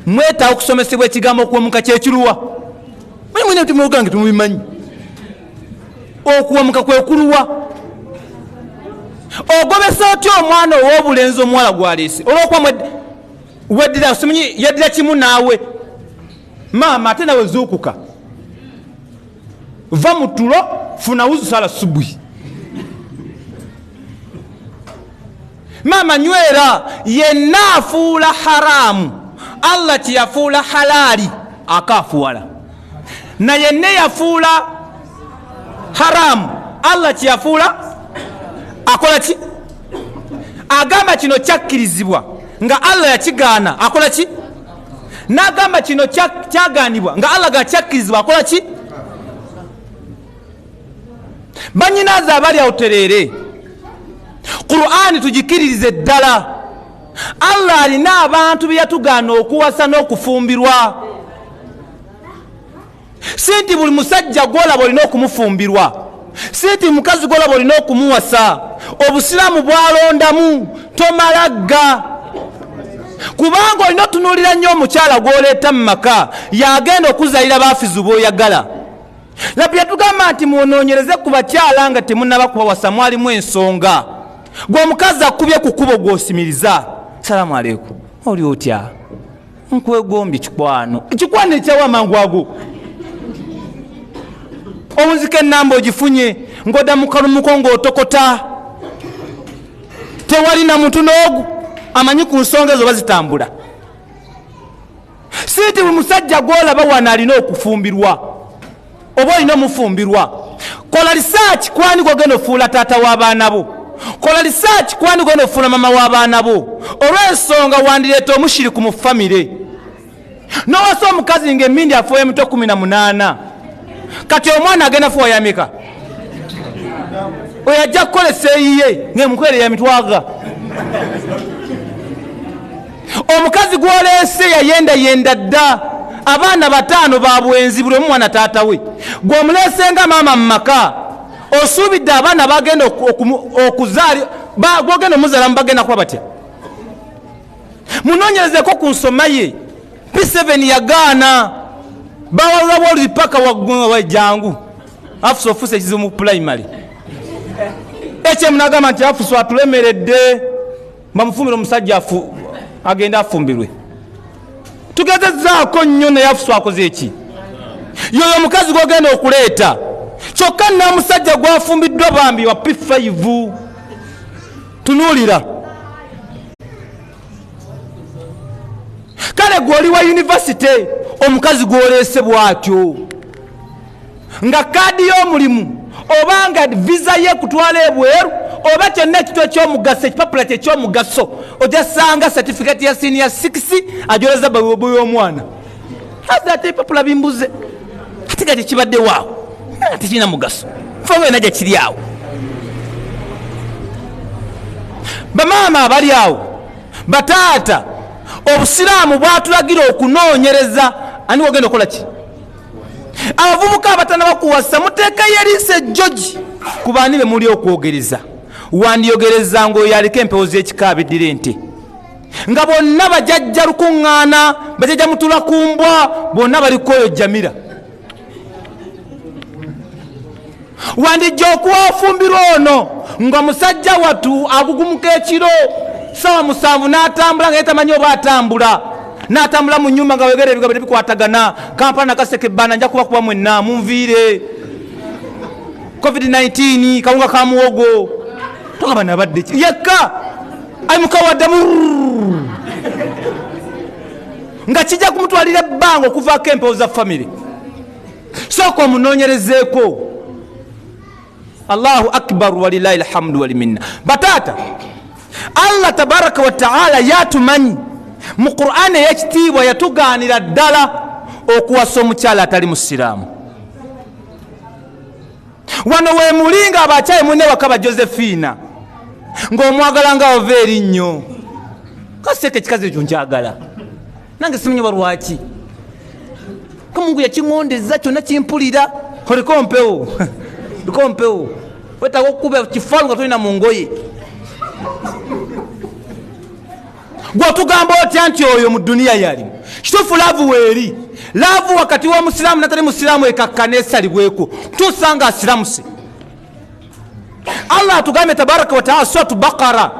mwetaaga okusomesebwa ekigambo okuwemuka kyekiruwa mwine nti mugange tumubimanyi okuwamuka kwe kuluwa ogobesa otya omwana ow'obulenzi omuwala gwaleese olwokuba weddira simanyi yaddira kimu naawe maama ate nawe zuukuka va mu tulo funa wuzu sala subuhi maama nywera yenna afuula haramu Allah tiyafuula halaali akaafuwala na yenne yafuula haramu Allah tiyafuula akola ki agamba kino kyakkirizibwa nga Allah yakigaana akola ki n'agamba kino kyaganibwa nga Allah gakyakkirizibwa akola ki banyinaaza abali awo tereere Qur'ani tugikiririze ddala Allah alina abantu bye yatugaana okuwasa n'okufumbirwa si nti buli musajja gwolaba olina okumufumbirwa si nti mukazi gwolaba olina okumuwasa obusiraamu bwalondamu tomalagga kubanga olina otunuulira nnyo omukyala gw'oleeta mu maka yagenda okuzalira baafizi b'oyagala labbi yatugamba nti munoonyereze ku bakyala nga temunnaba kubawasa mwalimu ensonga gw'omukazi akubye ku kkubo gw'osimiriza salaamu aleikum oli otya nkwegombye kikwano ekyawa amangu ago obunzika ennamba ogifunye ng'odda mu kalumuko ng'otokota tewali na muntu n'ogu amanyi ku nsonga ezo bazitambula si nti buli musajja gw'olaba wano alina okufumbirwa oba olina omufumbirwa kola lisaaki kwani gwogenda ofuula taata w'abaana bo kola lisaaki kwani gwogenda ofuula mama w'abaana bo olw'ensonga wandireeta omushiriku mu famire n'owasa omukazi ng'emmindi afuuye mito 18 kati omwana agenda fuwa yameka oyo ajja kukolesa eyiye ng'emukwere ya mitwaga omukazi gw'oleese yayendayenda dda abaana 5 ba bwenzi buli omu mwana taata we gw'omuleese nga maama mu maka osuubidde abaana bagenda okuzaali gwogenda omuzalamu bagenda kuba batya munoonyerezeko ku nsoma ye P7 yagaana bawalulabo olupaka wajjangu afusa ofuse ekizibu mu primary ekyemunagamba nti afusa atulemeredde bamufumbire omusajja agenda afumbirwe tugezezaako nnyo naye afusa akoze eki yoyo omukazi gwogenda okuleeta kyokka namusajja gwafumbiddwa bambi wa P5 tunuulira kale gwoli wa yunivasite omukazi gwoleese bw'atyo nga kaadi y'omulimu oba nga visa ye kutwala ebweru oba kyonna ekito ekyomugaso ekipapula kye ekyomugaso ojasanga certificate ya senior 6 ajoleza bawebu y'omwana haza ate papula bimbuze ate kati kibadde waawo ate kirina mugaso fanwe najja kiri awo bamaama abali awo bataata obusiraamu bwatulagira okunoonyereza ani wogenda okola ki abavubuka abatana bakuwasa muteeka yeriisa ejjogi ku baani be muli okwogereza wandiyogereza ng'oyo aliko empewo z'ekikaabidira ente nga bonna bajajja lukuŋŋaana bajajja mutula ku mbwa bonna baliko oyo Jamira wandijja okuwafumbirwa ono nga musajja watu agugumuka ekiro sawa 7 n'atambula nga yetamanyi oba atambula n'atambula mu nnyumba nga wegera ebigambo tebikwatagana kampala nakaseke bbana nja kuba mwenna munviire COVID-19 kawunga ka muwogo tokaba nabadde ki yekka ayimukawaddamu nga kijja kumutwalira ebbanga okuvaako empewo za famire sooka omunoonyerezeeko Allahu akbar walillahi alhamdu waliminna batata Allah tabaraka wa ta'ala yatumanyi mu Qur'an eyekitiibwa yatugaanira ddala okuwasa omukyala atali musiraamu wano we mulinga abakyayi munne wakaba Josephina ng'omwagala nga ova erinnyo kaseke ekikazi ekyo nkyagala nange simanyi balwaki kamungu yakiŋondeza kyonna kimpulira oliko mpewo wetaaga okukuba kifalu nga tolina mu ngoye gwotugamba otya nti oyo mu duniya yalimu kituufu laavu weeri laavu wakati w'omusiraamu natali musiraamu ekakkana esalibweko tusanga asiramuse Allah atugambe tabaraka wa taala suratu Baqara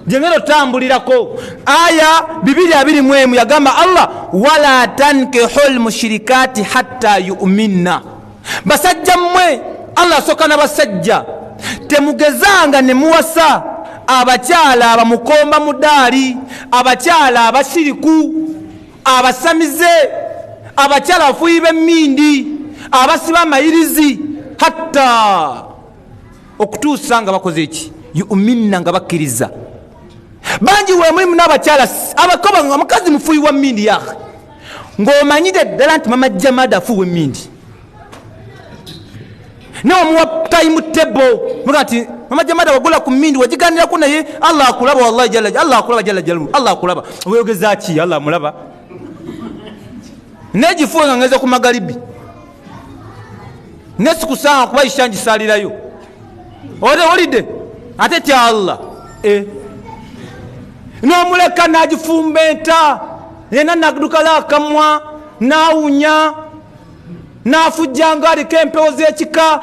jengero tambulirako aya 221 yagamba Allah wala tankihul mushrikati hatta yu'minna. Basajja mmwe Allah soka na basajja temugezanga ne muwasa abakyala abamukomba mudaali, abakyala abasiriku, abasamize, abakyala afuyibe mmindi, abasiba amayirizi, hatta okutuusa nga bakoze eki yu'minna nga bakkiriza. Bangi we mulimu n'abakyala abakoba nga mukazi mufuyi wa mmindi yakhe ng'omanyire ddala nti mama Jamada afuwe mmindi nawe muwa time table muga nti mama Jamada wagula ku mmindi wagiganirako naye Allah akulaba, wallahi jalla Allah akulaba, jalla jalalu Allah akulaba. Weeyogeza ki? Allah amulaba negifuwe nga ngeze ku magalibi nesikusanga kuba ishangisalirayo olidde ate tya Allah n'omuleka n'agifumbenta yena nagdukala akamwa n'awunya n'afujjanga aliko empewo z'ekika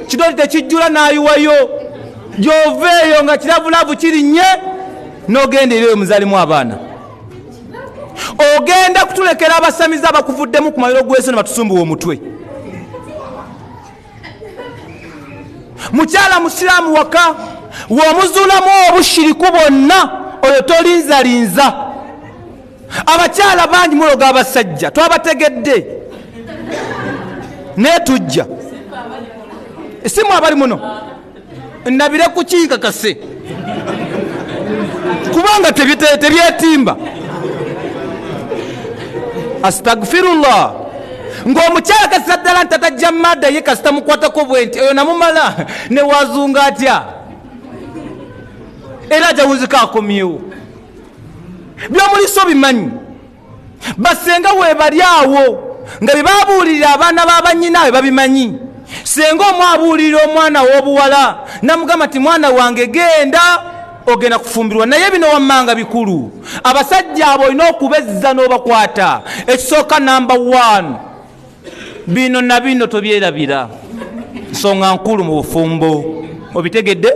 kidoli tekijjula n'ayiwayo gy'oveeyo nga kiravulavu kirinnye n'ogenda eriyo muzalimu abaana. Ogenda kutulekera abasamiza abakuvuddemu ku mayiro gw'ensi ne batusumbuwa omutwe. Mukyala musiraamu waka w'omuzuulamu obushiriku bwonna oyo tolinzalinza. Abakyala bangi muloga abasajja twabategedde naye tujja esimu abali muno nabire kukinkakase kubanga tebyetimba. Astagfirullah. Ng'omukyala kasita ddala nti atajja madda ye kasita mukwatako bwe nti oyo namumala ne wazunga atya era jawuzika akomyewo byomuliso bimanyi. Basenga we bali awo nga bye babuulirira abaana b'abanyina we babimanyi. Senga omwabuulirira omwana w'obuwala namugamba ti mwana wange genda ogenda kufumbirwa naye bino wammanga bikulu. Abasajja abo olina okubezza n'obakwata. Ekisooka namba 1 bino na bino tobyerabira nsonga nkulu mu bufumbo obitegedde.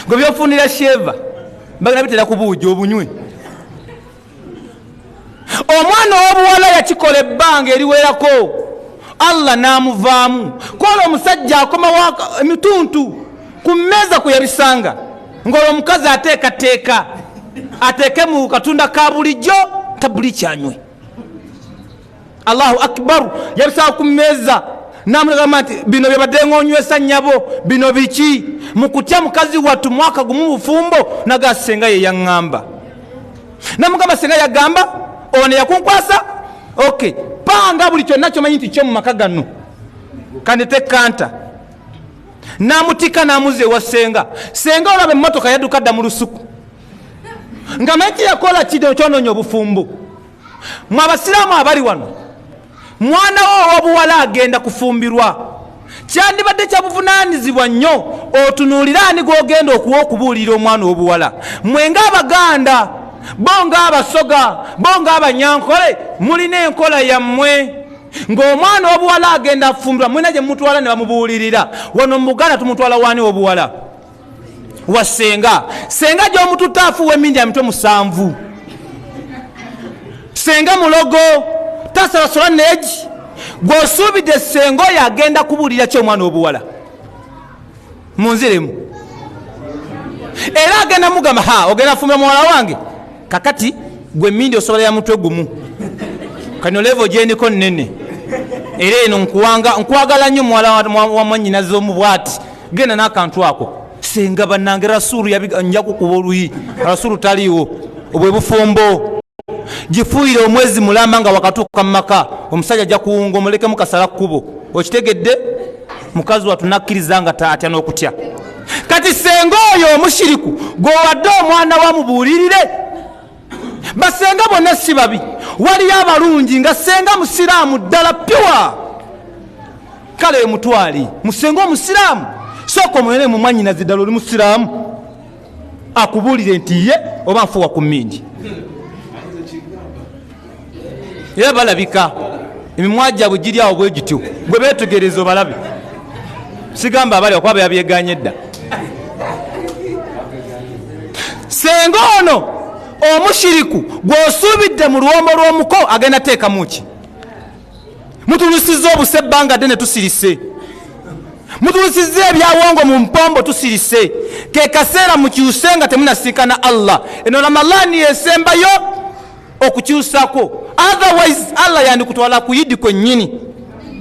Gwe byofunira sheva bagenda bitera kubuuja obunywe. Omwana w'obuwala yakikola ebbanga eriwerako Allah n'amuvaamu. Kola omusajja akomawo emituntu ku mmeeza ku yabisanga ng'olwo omukazi ateekateeka ateeke mu katunda ka bulijjo tabuli kyanywe. Allahu akbar. Yabisanga ku mmeeza namugamba nti bino bye badde ng'onywesa nnyabo bino biki? Mu kutya mukazi wattu mwaka gumu bufumbo naga senga ye yaŋŋamba. Namugamba senga yagamba ono yakunkwasa okay panga buli kyonna kyomanyi nti kyo mu maka gano kandete kanta namutika namuze wa senga. Senga olaba emmotoka yadduka dda mu lusuku nga manyi yakola kino kyononya obufumbo. Mwe abasiraamu abali wano mwana wo obuwala agenda kufumbirwa kyandibadde kyabuvunaanyizibwa nnyo otunuulira ani gw'ogenda okuwa okubuulira omwana w'obuwala. Mwe ng'Abaganda bo ng'Abasoga bo ng'Abanyankole mulina enkola yammwe ng'omwana w'obuwala agenda afumbirwa mulina gye mutwala ne bamubuulirira. Wano mu Buganda tumutwala wani w'obuwala wa senga. Senga gy'omututte afuuwa emindi ya mitwe 7. Senga mulogo tasalasula neegi gw'osuubidde senga oyo agenda kubuulira ki omwana w'obuwala munziremu era agenda mugamba ogenda fumbira muwala wange kakati gwe mindi osobola ya mutwe gumu kano levo gyendiko nnene era eno nkwagala nnyo muwala wa mwannyinaze omu bwati genda n'akantu ako. Senga bannange rasulu nja kukuba oluyi rasulu taliiwo obwe bufumbo gifuuyire omwezi mulamba nga wakatuuka mu maka omusajja ajja kuwunga omulekemu kasala kkubo. Okitegedde mukazi wattu nakkiriza nga atya n'okutya. Kati senga oyo omushiriku gwewadde omwana wamubuulirire. Basenga bonna si babi waliyo abalungi nga senga musiraamu ddala piwa kale mutwali musenga omusiraamu sooka omwene mu mwannyinazi ddala oli musiraamu akubuulire nti ye oba nfuuwa ku mmindi era balabika emimwa gyabwe giri awo bwe gityo gwe beetegereza obalabe sigamba abali okwaba yabyeganye dda senga ono omushiriku gw'osuubidde mu luwombo lw'omuko agenda teekamu ki mutulusiza obuse ebbanga ddene tusirise mutulusiza ebyawongo mu mpombo tusirise ke kaseera mukyuse nga temunasinkana Allah eno ramalani yesembayo okukyusako otherwise Allah yandikutwala ku yidi kwennyini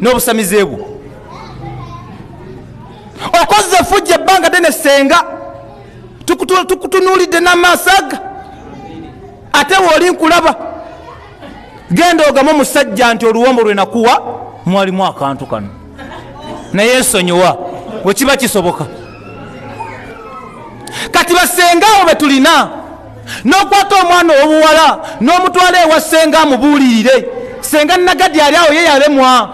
n'obusamize bwo okoze fujja ebbanga ddene senga tukutunuulidde n'amaasaga ate wooli nkulaba genda ogamu omusajja nti oluwombo lwe nakuwa mwalimu akantu kano naye ensonyiwa wekiba kisoboka kati basengaawo be tulina n'okwata omwana ow'obuwala n'omutwala ewa senga amubuulirire senga nagadi ali awo ye yalemwa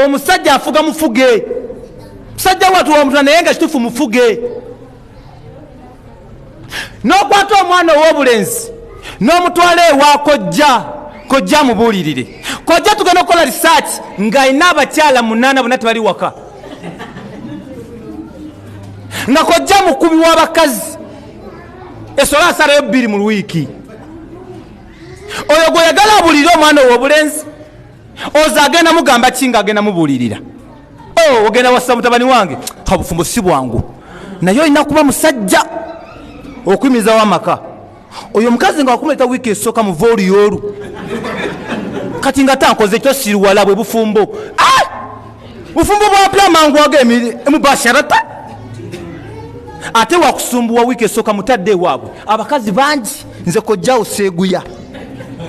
omusajja afuga mufuge musajja watuwa omutuna naye nga kitufu mufuge n'okwata omwana ow'obulenzi n'omutwala ewa kojja mubuulirire kojja tugenda okukola research ng'alina abakyala 8 bonna tebali waka nga kojja mukubi w'abakazi esola asalayo 2 mu lwiiki oyo gwe yagala abuulirire omwana ow'obulenzi oza agenda mugamba ki ng'agenda mubuulirira ogenda wassa mutabani wange kabufumbo si bwangu naye olina kuba musajja okuyimirizawo amaka oyo mukazi nga wakumuleta wiiki esooka mu voliyolu kati nga tankoze ekyo siriwala bwe bufumbo bufumbo bwapya mangu wage mubasharata ate wakusumbuwa wiiki esooka mutadde ewaabwe abakazi bangi nze kojjawo seeguya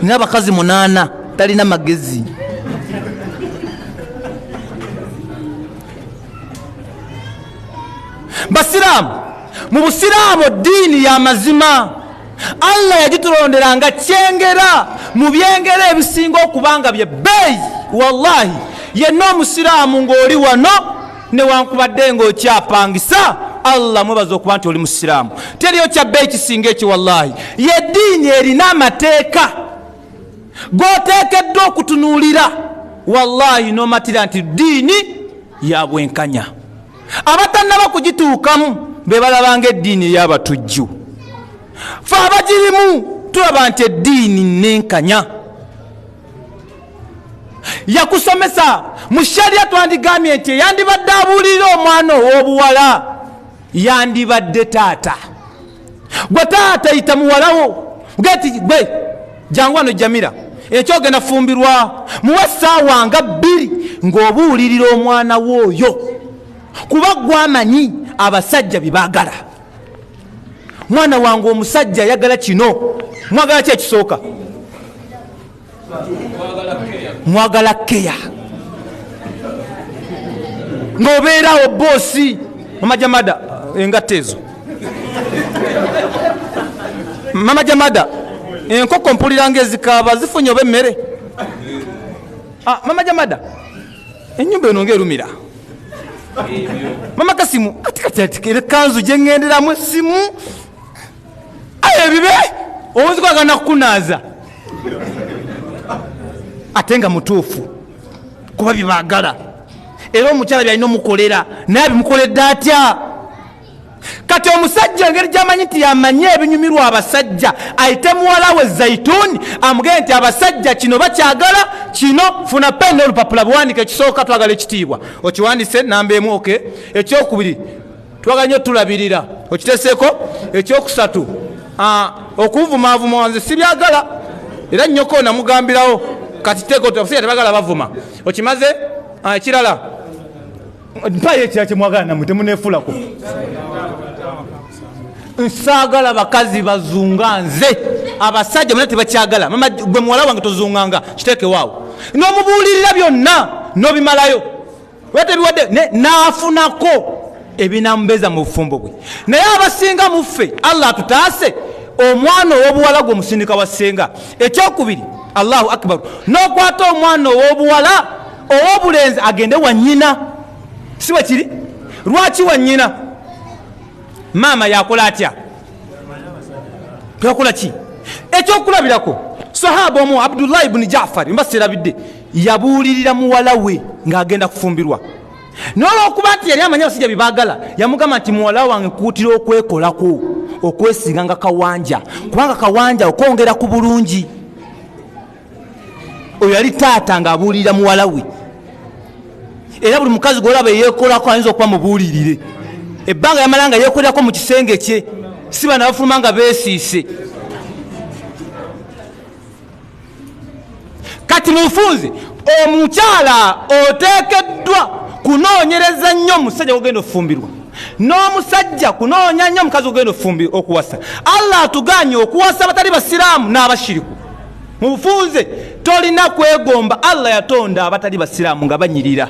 nina abakazi 8 talina magezi basiraamu mu busiraamu ddiini ya mazima Allah yagitulondera nga kyengera mu byengera ebisinga okubanga bye bbeeyi wallahi yenna omusiraamu ng'oli wano newankubadde ng'okyapangisa Allah mwebaza okuba nti oli musiraamu teriyo kya bbeeyi kisinga eki wallahi yeddiini erina amateeka g'oteekeddwa okutunuulira wallahi n'omatira nti ddiini ya bwenkanya abatannaba kugituukamu be balabanga eddiini ey'abatujju fe abagirimu tulaba nti eddiini nenkanya yakusomesa mu shariya twandigambye nti yandibadde abuulirira omwana ow'obuwala yandibadde taata gwe taata yita muwalawo geti gwe jangu wano Jamira ekyogenda fumbirwa muwe essaawa nga 2 ng'obuulirira omwana w'oyo kuba gwamanyi abasajja byebaagala mwana wange omusajja ayagala kino mwagala ki ekisooka mwagala keya ng'obeerawo boosi mama Jamada engatta ezo mama Jamada enkoko mpuliranga ezikaaba zifunye oba emmere mama Jamada ennyumba eno ng'erumira mama Kasimu ati kanzu gyengenderamu essimu ebibe owunzi kwagana kukunaaza ate nga mutuufu kuba byebaagala era omukyala byalina omukolera naye bimukoledde atya kati omusajja engeri gyamanyi nti yamanyi ebinyumirwa abasajja ayite muwala we Zaituni amugende nti abasajja kino bakyagala kino funa pen n'olupapula buwandika ekisooka twagala ekitiibwa okiwandise namba emu oke ekyokubiri twagala nnyo tulabirira okiteseeko ekyokusatu okuvumavuma wanze sibyagala era nnyoko namugambirawo kati teeko abasajja tebagala bavuma okimaze ekirala mpayo ekira kyemwagala namwe temuneefulako nsaagala bakazi bazunga nze abasajja muna tebakyagala mama gwe muwala wange tozunganga kiteeke waawo n'omubuulirira byonna n'obimalayo wetebiwadde naafunako ebinamubeza mu bufumbo bwe naye abasinga muffe Allah atutaase omwana ow'obuwala gwe omusindika wa ssenga ekyokubiri Allahu akbar n'okwata omwana ow'obuwala ow'obulenzi agende wa nnyina si bwe kiri lwaki wa nnyina maama yakola atya yakola ki ekyokulabirako sahaba omu Abdullah ibn Jaafar mbaserabidde yabuulirira muwala we ng'agenda kufumbirwa. N'olwokuba nti yali amanya abasajja bibagala, yamugamba nti muwala wange kuutira okwekolako, okwesiga nga kawanja, kubanga kawanja okwongera ku bulungi. Oyo yali taata ng'abuulirira muwala we. Era buli mukazi gw'olaba yeekolako ayinza okuba mubuulirire. Ebbanga yamala nga yeekolerako mu kisenge kye, si bana bafuluma nga beesiise. Kati mufunze omukyala oteekeddwa kunoonyereza nnyo omusajja ogenda okufumbirwa, n'omusajja kunoonya nnyo omukazi ogenda okuwasa. Allah atuganye okuwasa abatali basiraamu n'abashiriku. Mu bufunze tolina kwegomba. Allah yatonda abatali basiraamu nga banyirira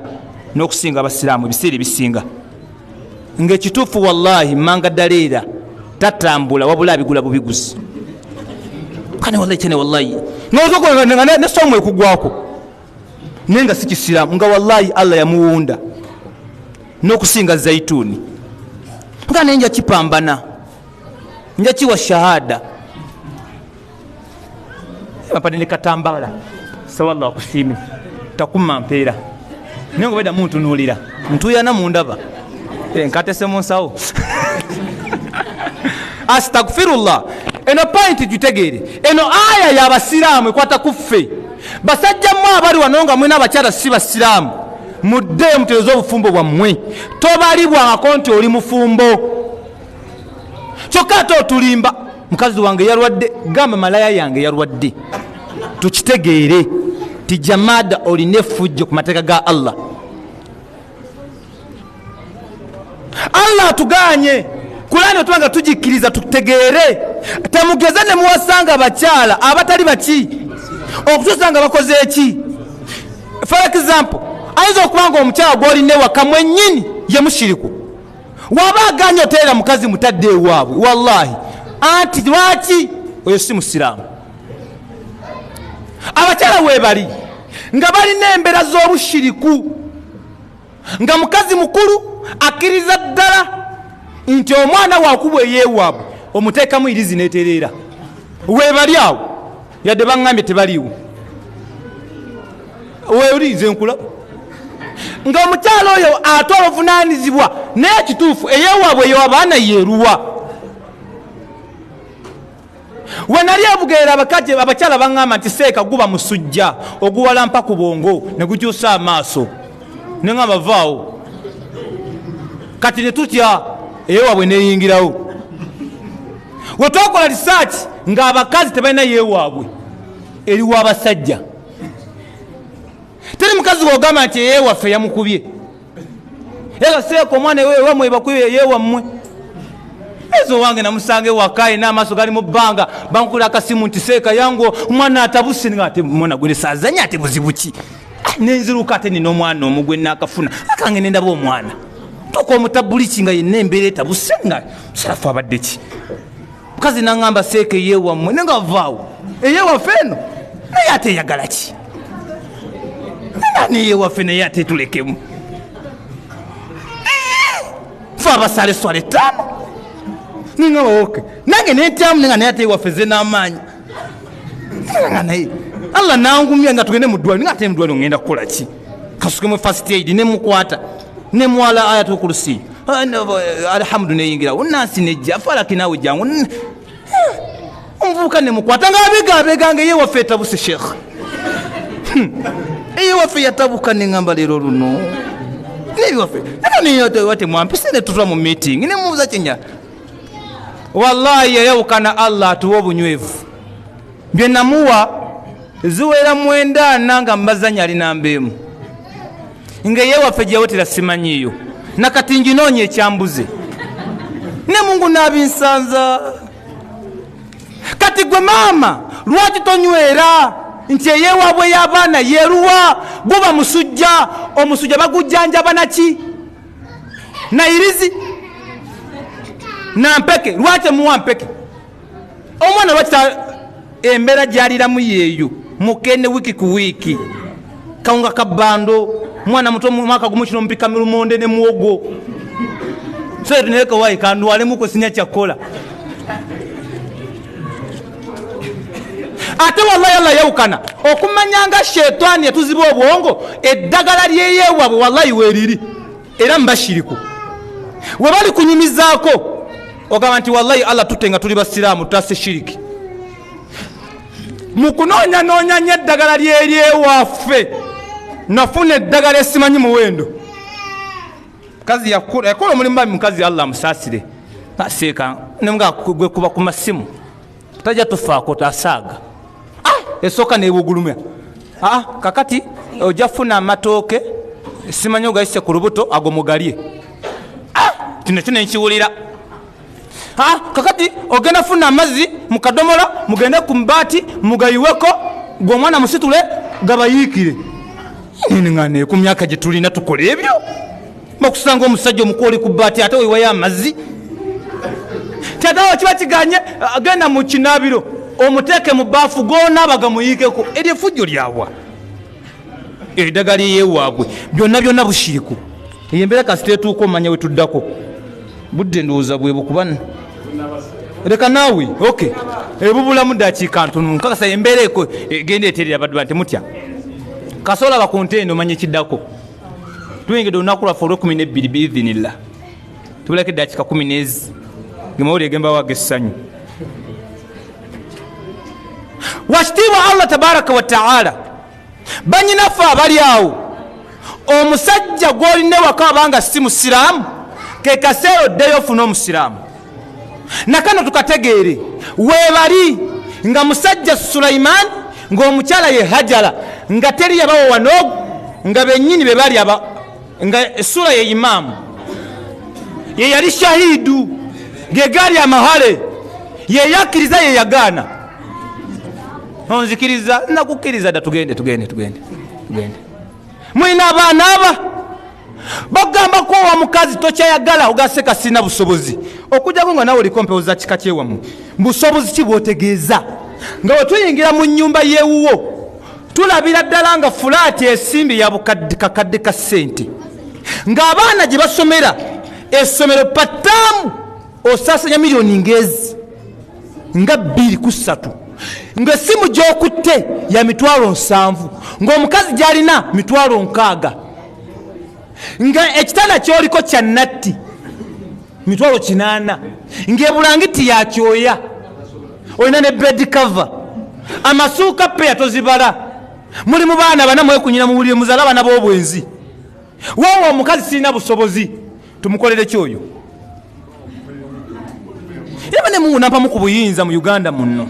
n'okusinga abasiraamu ebiseera ebisinga. Ng'ekituufu wallahi manga ddaleera tatambula wabula abigula bubiguzi. Kane wallahi kyene wallahi n'ozogonga n'essomo ekugwako naye nga si kisiraamu, nga wallahi Allah yamuwunda n'okusinga zaituni. Nga naye nja kipambana, nja kiwa shahada. Mapade ne katambala sawalla akusiimi takuma mpeera naye nga beda muntunuulira ntuyana mundaba nkatese mu nsawo. Astagfirullah. Eno point gitegeere, eno aya y'abasiraamu ekwata ku ffe. Basajja mmwe abali wano nga mwena abakyala si basiraamu, muddeyo mutereeze obufumbo bwammwe. Tobalibwangako nti oli mufumbo. Kyokka ate otulimba mukazi wange yalwadde, gamba malaya yange yalwadde. Tukitegeere ti jamada olina effujjo ku mateeka ga Allah. Allah atuganye Kurani otubanga tujikkiriza tutegeere. Temugeze ne muwasanga abakyala abatali baki okutusanga bakoze eki. For example, ayinza okubanga omukyala gw'olina ewaka mwennyini ye mushiriku, waba aganye oteera mukazi mutadde ewaabwe, wallahi anti lwaki oyo si musiraamu. Abakyala weebali nga balina embeera z'obushiriku, nga mukazi mukulu akkiriza ddala nti omwana waakubwa eyeewaabwe omuteekamu irizi neetereera. Weebali awo yadde baŋŋambye tebaliiwo. Weerize enkula nga omukyala oyo ate obuvunaanyizibwa naye kituufu eyeewaabwe eyo abaana yeeruwa. We nali ebugerera abakyala baŋŋamba nti seeka guba musujja oguwalampa ku bwongo ne gukyusa amaaso, ne ŋŋamba vaawo. Kati ne tutya eyeewaabwe neeyingirawo. We twakola research ng'abakazi tebalina yeewaabwe, eriwo abasajja. Teri mukazi wogamba nti eyeewaffe yamukubye. Era seeka omwana eweewamwe ebakubye eyeewammwe. Ezo wange namusanga ewaka n'amaaso gali mu bbanga, bankula akasimu nti seeka yangu omwana atabuse. Ngate mwana gwe saazanya ate buzibu ki? Nenziruka ate nina omwana omugwe naakafuna akange nendaba omwana toka omutabuliki nga yenna embeera etabuse nga sirafu abadde ki. Mukazi naŋŋamba seeka eyeewammwe nenga vaawo eyeewaffe eno naye ate eyagala ki? Neyeewaffe naye ate tulekemu fe abasaleswale ttaano ninga bawoke nange nentyamu nenga naye ate ewaffe ze n'amaanyi nga naye Allah nangumya nga tugende mu ddwaliro nga ate mu ddwaliro ngenda kukola ki? Kasukemu first aid nemukwata nemwala ayatul kursi alhamdu neyingirawo nansi nejja falaki naawe jangu omuvubuka nemukwata nga abegabeganga eyewaffe etabuse sheekh eyewaffe yatabuka neŋŋamba leero luno nebiwaffe newate mwampise netutula mu meeting nemubuuza kyenya. Wallahi yayawukana Allah atuwa obunywevu bye namuwa ziwera 9 nga mbazanya alina mbeemu nga eyewaffe gyawotera simanyiyo nakati njinoonya ekyambuze ne Mungu nabinsanza. Kati gwe maama lwaki tonywera nti eyeewaabwe y'abaana yeeruwa? Guba musujja. Omusujja bagujjanjaba naki? Nairizi nampeke. Lwaki muwa mpeke? Omwana lwaki embeera gy'aliramu yeeyo mukene wiki ku wiki kawunga kabbando mwana muto mwaka gumu kino mpika mirumonde ne muwogo so tuneka wayi kandu alemu ko sinya chakola. ate wallahi Allah yawukana okumanyanga shetani yatuziba obwongo eddagala lyeyeewabwe wallahi weeriri era mbashiriku we bali kunyumizaako ogamba nti wallahi Allah tutenga tuli basiraamu tutase shiriki mukunoonya noonya nnyo eddagala lyeryewaffe nafuna eddagala esimanyi muwendo kazi yakola omulimu babi mukazi Allah amusaasire aseeka nemuga gwe kuba ku masimu tajja tufaako tasaaga esooka nebugulumya kakati ojja funa amatooke simanyi ogayise ku lubuto ago mugalye kino kyo nenkiwulira kakati ogenda funa amazzi mukadomola mugende ku mbaati mugayiweko gwe omwana musitule gabayiikire nengane ku myaka gye tulina tukola ebyo bakusanga omusajja omukulu oli ku bbaati ate oyiwayo amazzi tyatawo kiba kiganye agenda mu kinaabiro omuteeke mu baafu goonabaga muyiikeko eryo effujjo lyabwa eddagala eyeewaabwe byonna byonna bushiriku eyo embeera kasiteetuuka omanya wetuddako budde ndowooza bwe bukubana leka naawe ok ebubulamu dakiika ntono nkakasa embeera eko egenda eterera badduba nti mutya kasobola bakuntendo omanya ekiddako tuyingidde olunaku lwaffe olw12 biidhinillah tubulako eddakiika 10 gemawuli egemba waga essanyu wakitiibwa Allah tabaraka wa taala banyinaffe abali awo omusajja gw'olina ewaka abanga si musiraamu ke kaseera oddeyo ofuna omusiraamu nakano tukategeere weebali nga musajja Sulaimaani ng'omukyala ye Hajara nga teri yabawo wanoogu nga bennyini be bali nga essula ye imaamu ye yali shahidu ge gaali amahale ye yakkiriza ye yagaana onzikiriza nakukkiriza dda tugende mulina abaana aba bagamba ko wa mukazi tokyayagala ogaseka sina busobozi okujjako nga nawe oliko mpewo za kika kyewamu busobozi ki bw'otegeeza nga wetuyingira mu nnyumba y'ewuwo tulabira ddala nga fulaati esimbi ya kakadde ka ssente ng'abaana gye basomera essomero pataamu osaasanya miliyoni ngezi nga 2.3 ng'essimu gy'okutte ya 7,000 ng'omukazi gy'alina 6,000 nga ekitanda kyoliko kya natti 8,000 ng'ebulangiti ya kyoya olina ne bed cover amasuuka peya tozibala muli mu baana bana mwekunyira mu buliri muzaala bana b'obwenzi wowe omukazi sirina busobozi tumukolere kyoyo era ne munampamu ku buyinza mu Uganda munno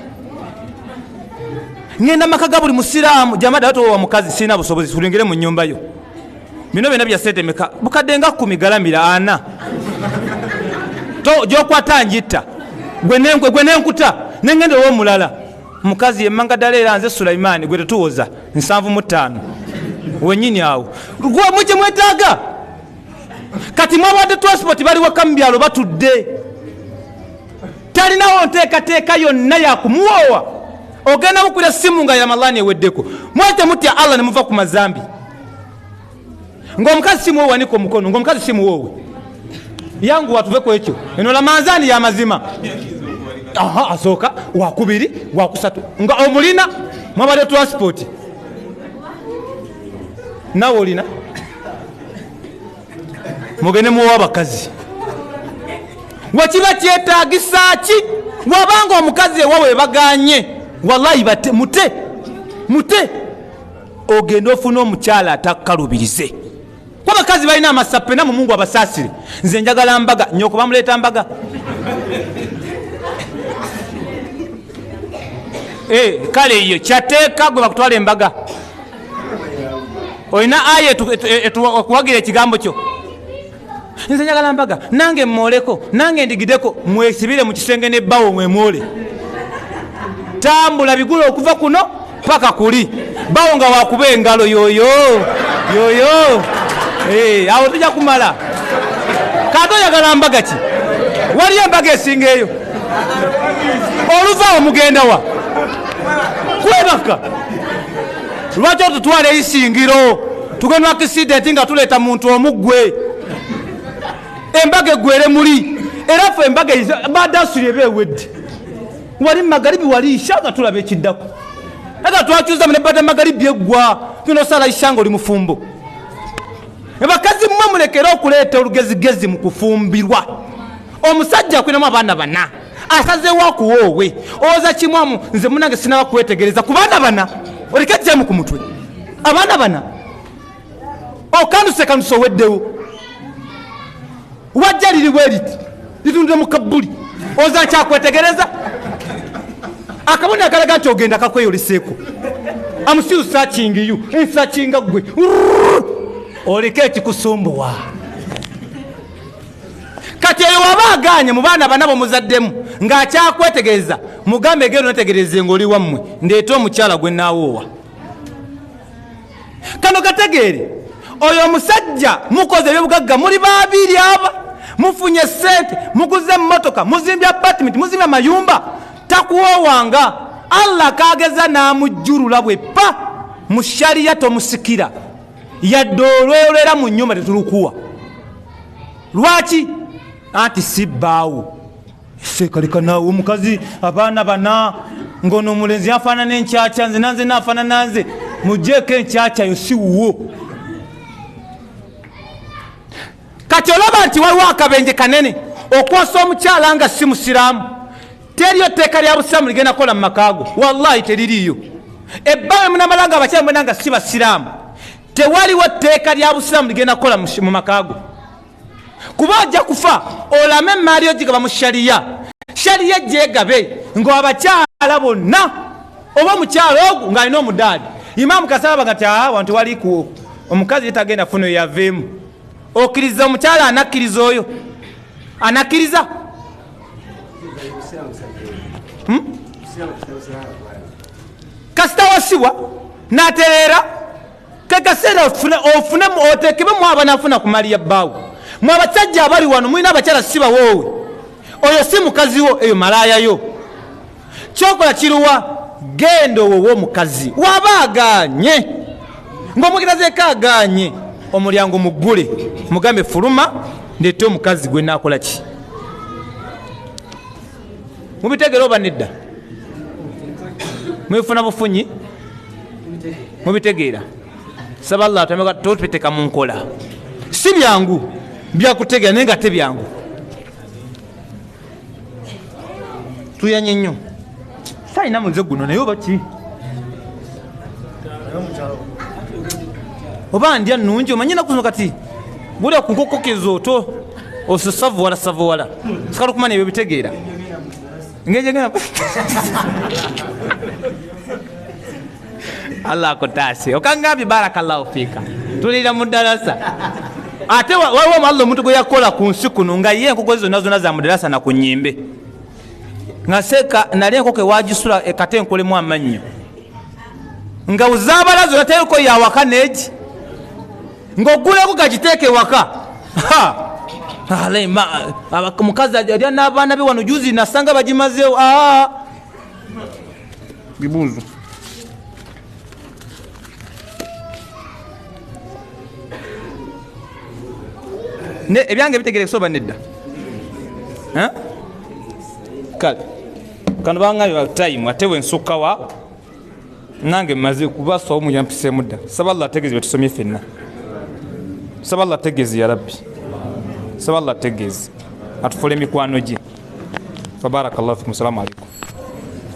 ngenda maka ga buli musiraamu jamada wato wa mukazi sirina busobozi tulengere mu nnyumba yo bino byonna bya sente meka bukadde nga 10 galamira 4 to gyokwata njita gwe nenkuta nengende wo mulala mukazi yemmanga ddala era nze Sulaimaani gwe tetuwoza 75 wenyini awo gwe muje mwetaaga kati mwabadde transport bali waka mu byalo batudde talinawo nteekateeka yonna yakumuwoowa ogenda mukulya simu nga Ramadhaani eweddeko mwete mutya Allah ne muva ku mazambi ng'omukazi simu wowe waniko omukono ng'omukazi simu wowe yangu watuve ku ekyo eno Ramadhaani ya mazima asooka wakubiri wakusatu nga omulina mwabadde transport nawe olina mugende muwa abakazi wekiba kyetaagisa ki wabanga omukazi ewawe baganye wallahi mute ogenda ofuna omukyala atakkalubirize kwa bakazi balina amasappe na Mungu abasaasire nze njagala mbaga nyoko bamuleeta mbaga kale iyo kyateeka gwe bakutwala embaga olina aya okuwagira ekigambo kyo nze njagala mbaga nange mmoleko nange ndigideko mwesibire mu kisenge nebbawo mwemwole tambula bigula okuva kuno paka kuli bawo nga wakuba engalo yoyo awo tujja kumala kato yagala mbaga ki waliyo embaga esinga eyo oluvaawo mugenda wa kwebaka lwaki otutwala eisingiro tugenda akisidenti nga tuleeta muntu omugwe embaga eggwere muli era ffe embaga badasuli eba ewedde wali magaribi wali isha nga tulaba ekiddako aga twakyuza munebata magalibi eggwa bino sala ishanga oli mufumbo abakazi mmwe mulekera okuleeta olugezigezi mu kufumbirwa omusajja akwinamu abaana bana asazeewo akuwoowe oza kimwamu nze munange sinaba kwetegereza ku baana bana olikajjamu ku mutwe abaana bana okanduse oweddewo wajja liriwe riti litundire mu kabbuli oza nkyakwetegereza akabona akalaga nti ogenda kakweyoleseeko amusiru sakingiyu ensakinga gwe oleka ekikusumbuwa kati eyo waba aganye mu baana banabo muzaddemu ng'akyakwetegereza mugambe gero netegereze ng'oli wammwe ndeeta omukyala gwe naawoowa kano kategeere oyo omusajja mukoze ebyobugagga muli babiri aba mufunye sente muguze emmotoka muzimbye apartment muzimbye amayumba takuwoowanga Allah kageza n'amujjulula bwe pa mu shariya tomusikira yadde olwolera mu nnyumba tetulukuwa lwaki anti sibbaawo sekaleka naawe omukazi abaana bana ngono omulenzi afaanana enkyakya nze nanze naafaanana nze mugjeeko enkyakyayo siwuwo kati olaba nti waliwo akabenje kanene okwosa omukyala nga si musiraamu teriyo tteeka lya busiraamu ligenda kukola mu makaago wallahi teririiyo ebbawe munamalanga abakyala mwena nga si basiraamu tewaliwo tteeka lya busiraamu ligenda kukola mu makaago kuba ojja kufa olame emaali ogigaba mu shariya gyegabe ng'abakyala bonna oba omukyala ogwo ng'alina omudaali imaamu kasaba nga ti wantu waliku omukazi yetagenda funo yaveemu okkiriza omukyala anakkiriza oyo anakkiriza kasita wasibwa natereera kekaseera ofunemu otekebemu abanafuna ku mali ya bbaawe mwe abasajja abali wano mulina abakyala sibawoowe oyo si mukazi wo eyo malaayayo kyokola kiruwa genda owowo omukazi waba aganye ng'omukirazeeko aganye omulyango muggule mugambe fuluma ndeete omukazi gwe naakola ki mubitegeera oba nedda mwefuna bufunyi mubitegeera saba Allah topeteka mu nkola si byangu byakutegeera naye nga tebyangu tuyanye nnyo sayina muze guno naye oba ki oba ndya nnungi omanye nakuno kati buli ku nkokokezo oto osavuwala savuwala sikala okumanya ebyo bitegeera ngejegena Allah akutaase okangambye barakallahu fika tulira mu darasa ate waliwo Allah omuntu gwe yakola ku nsi kuno nga ye enkoko zonna zonna za mu darasa na ku nnyimbe nga seka nali enkoko ewagisula ekate enkolemu amannyo nga uzaabala zonna teriko yawaka neegi ng'ogguleko gagiteeke waka omukazi alya n'abaana be wano juzi nasanga bagimazeewo bibuuzo ebyange bitegereke soba nedda kale kano bangambye time ate wensukkawa nange mmaze kubasawo muyampiseemu dda saba Allah ategeeze bye tusomye ffenna saba Allah ategeeze ya rabbi saba Allah ategeeze atufule emikwano gye fabarakallahu fikum. Assalamu alaikum.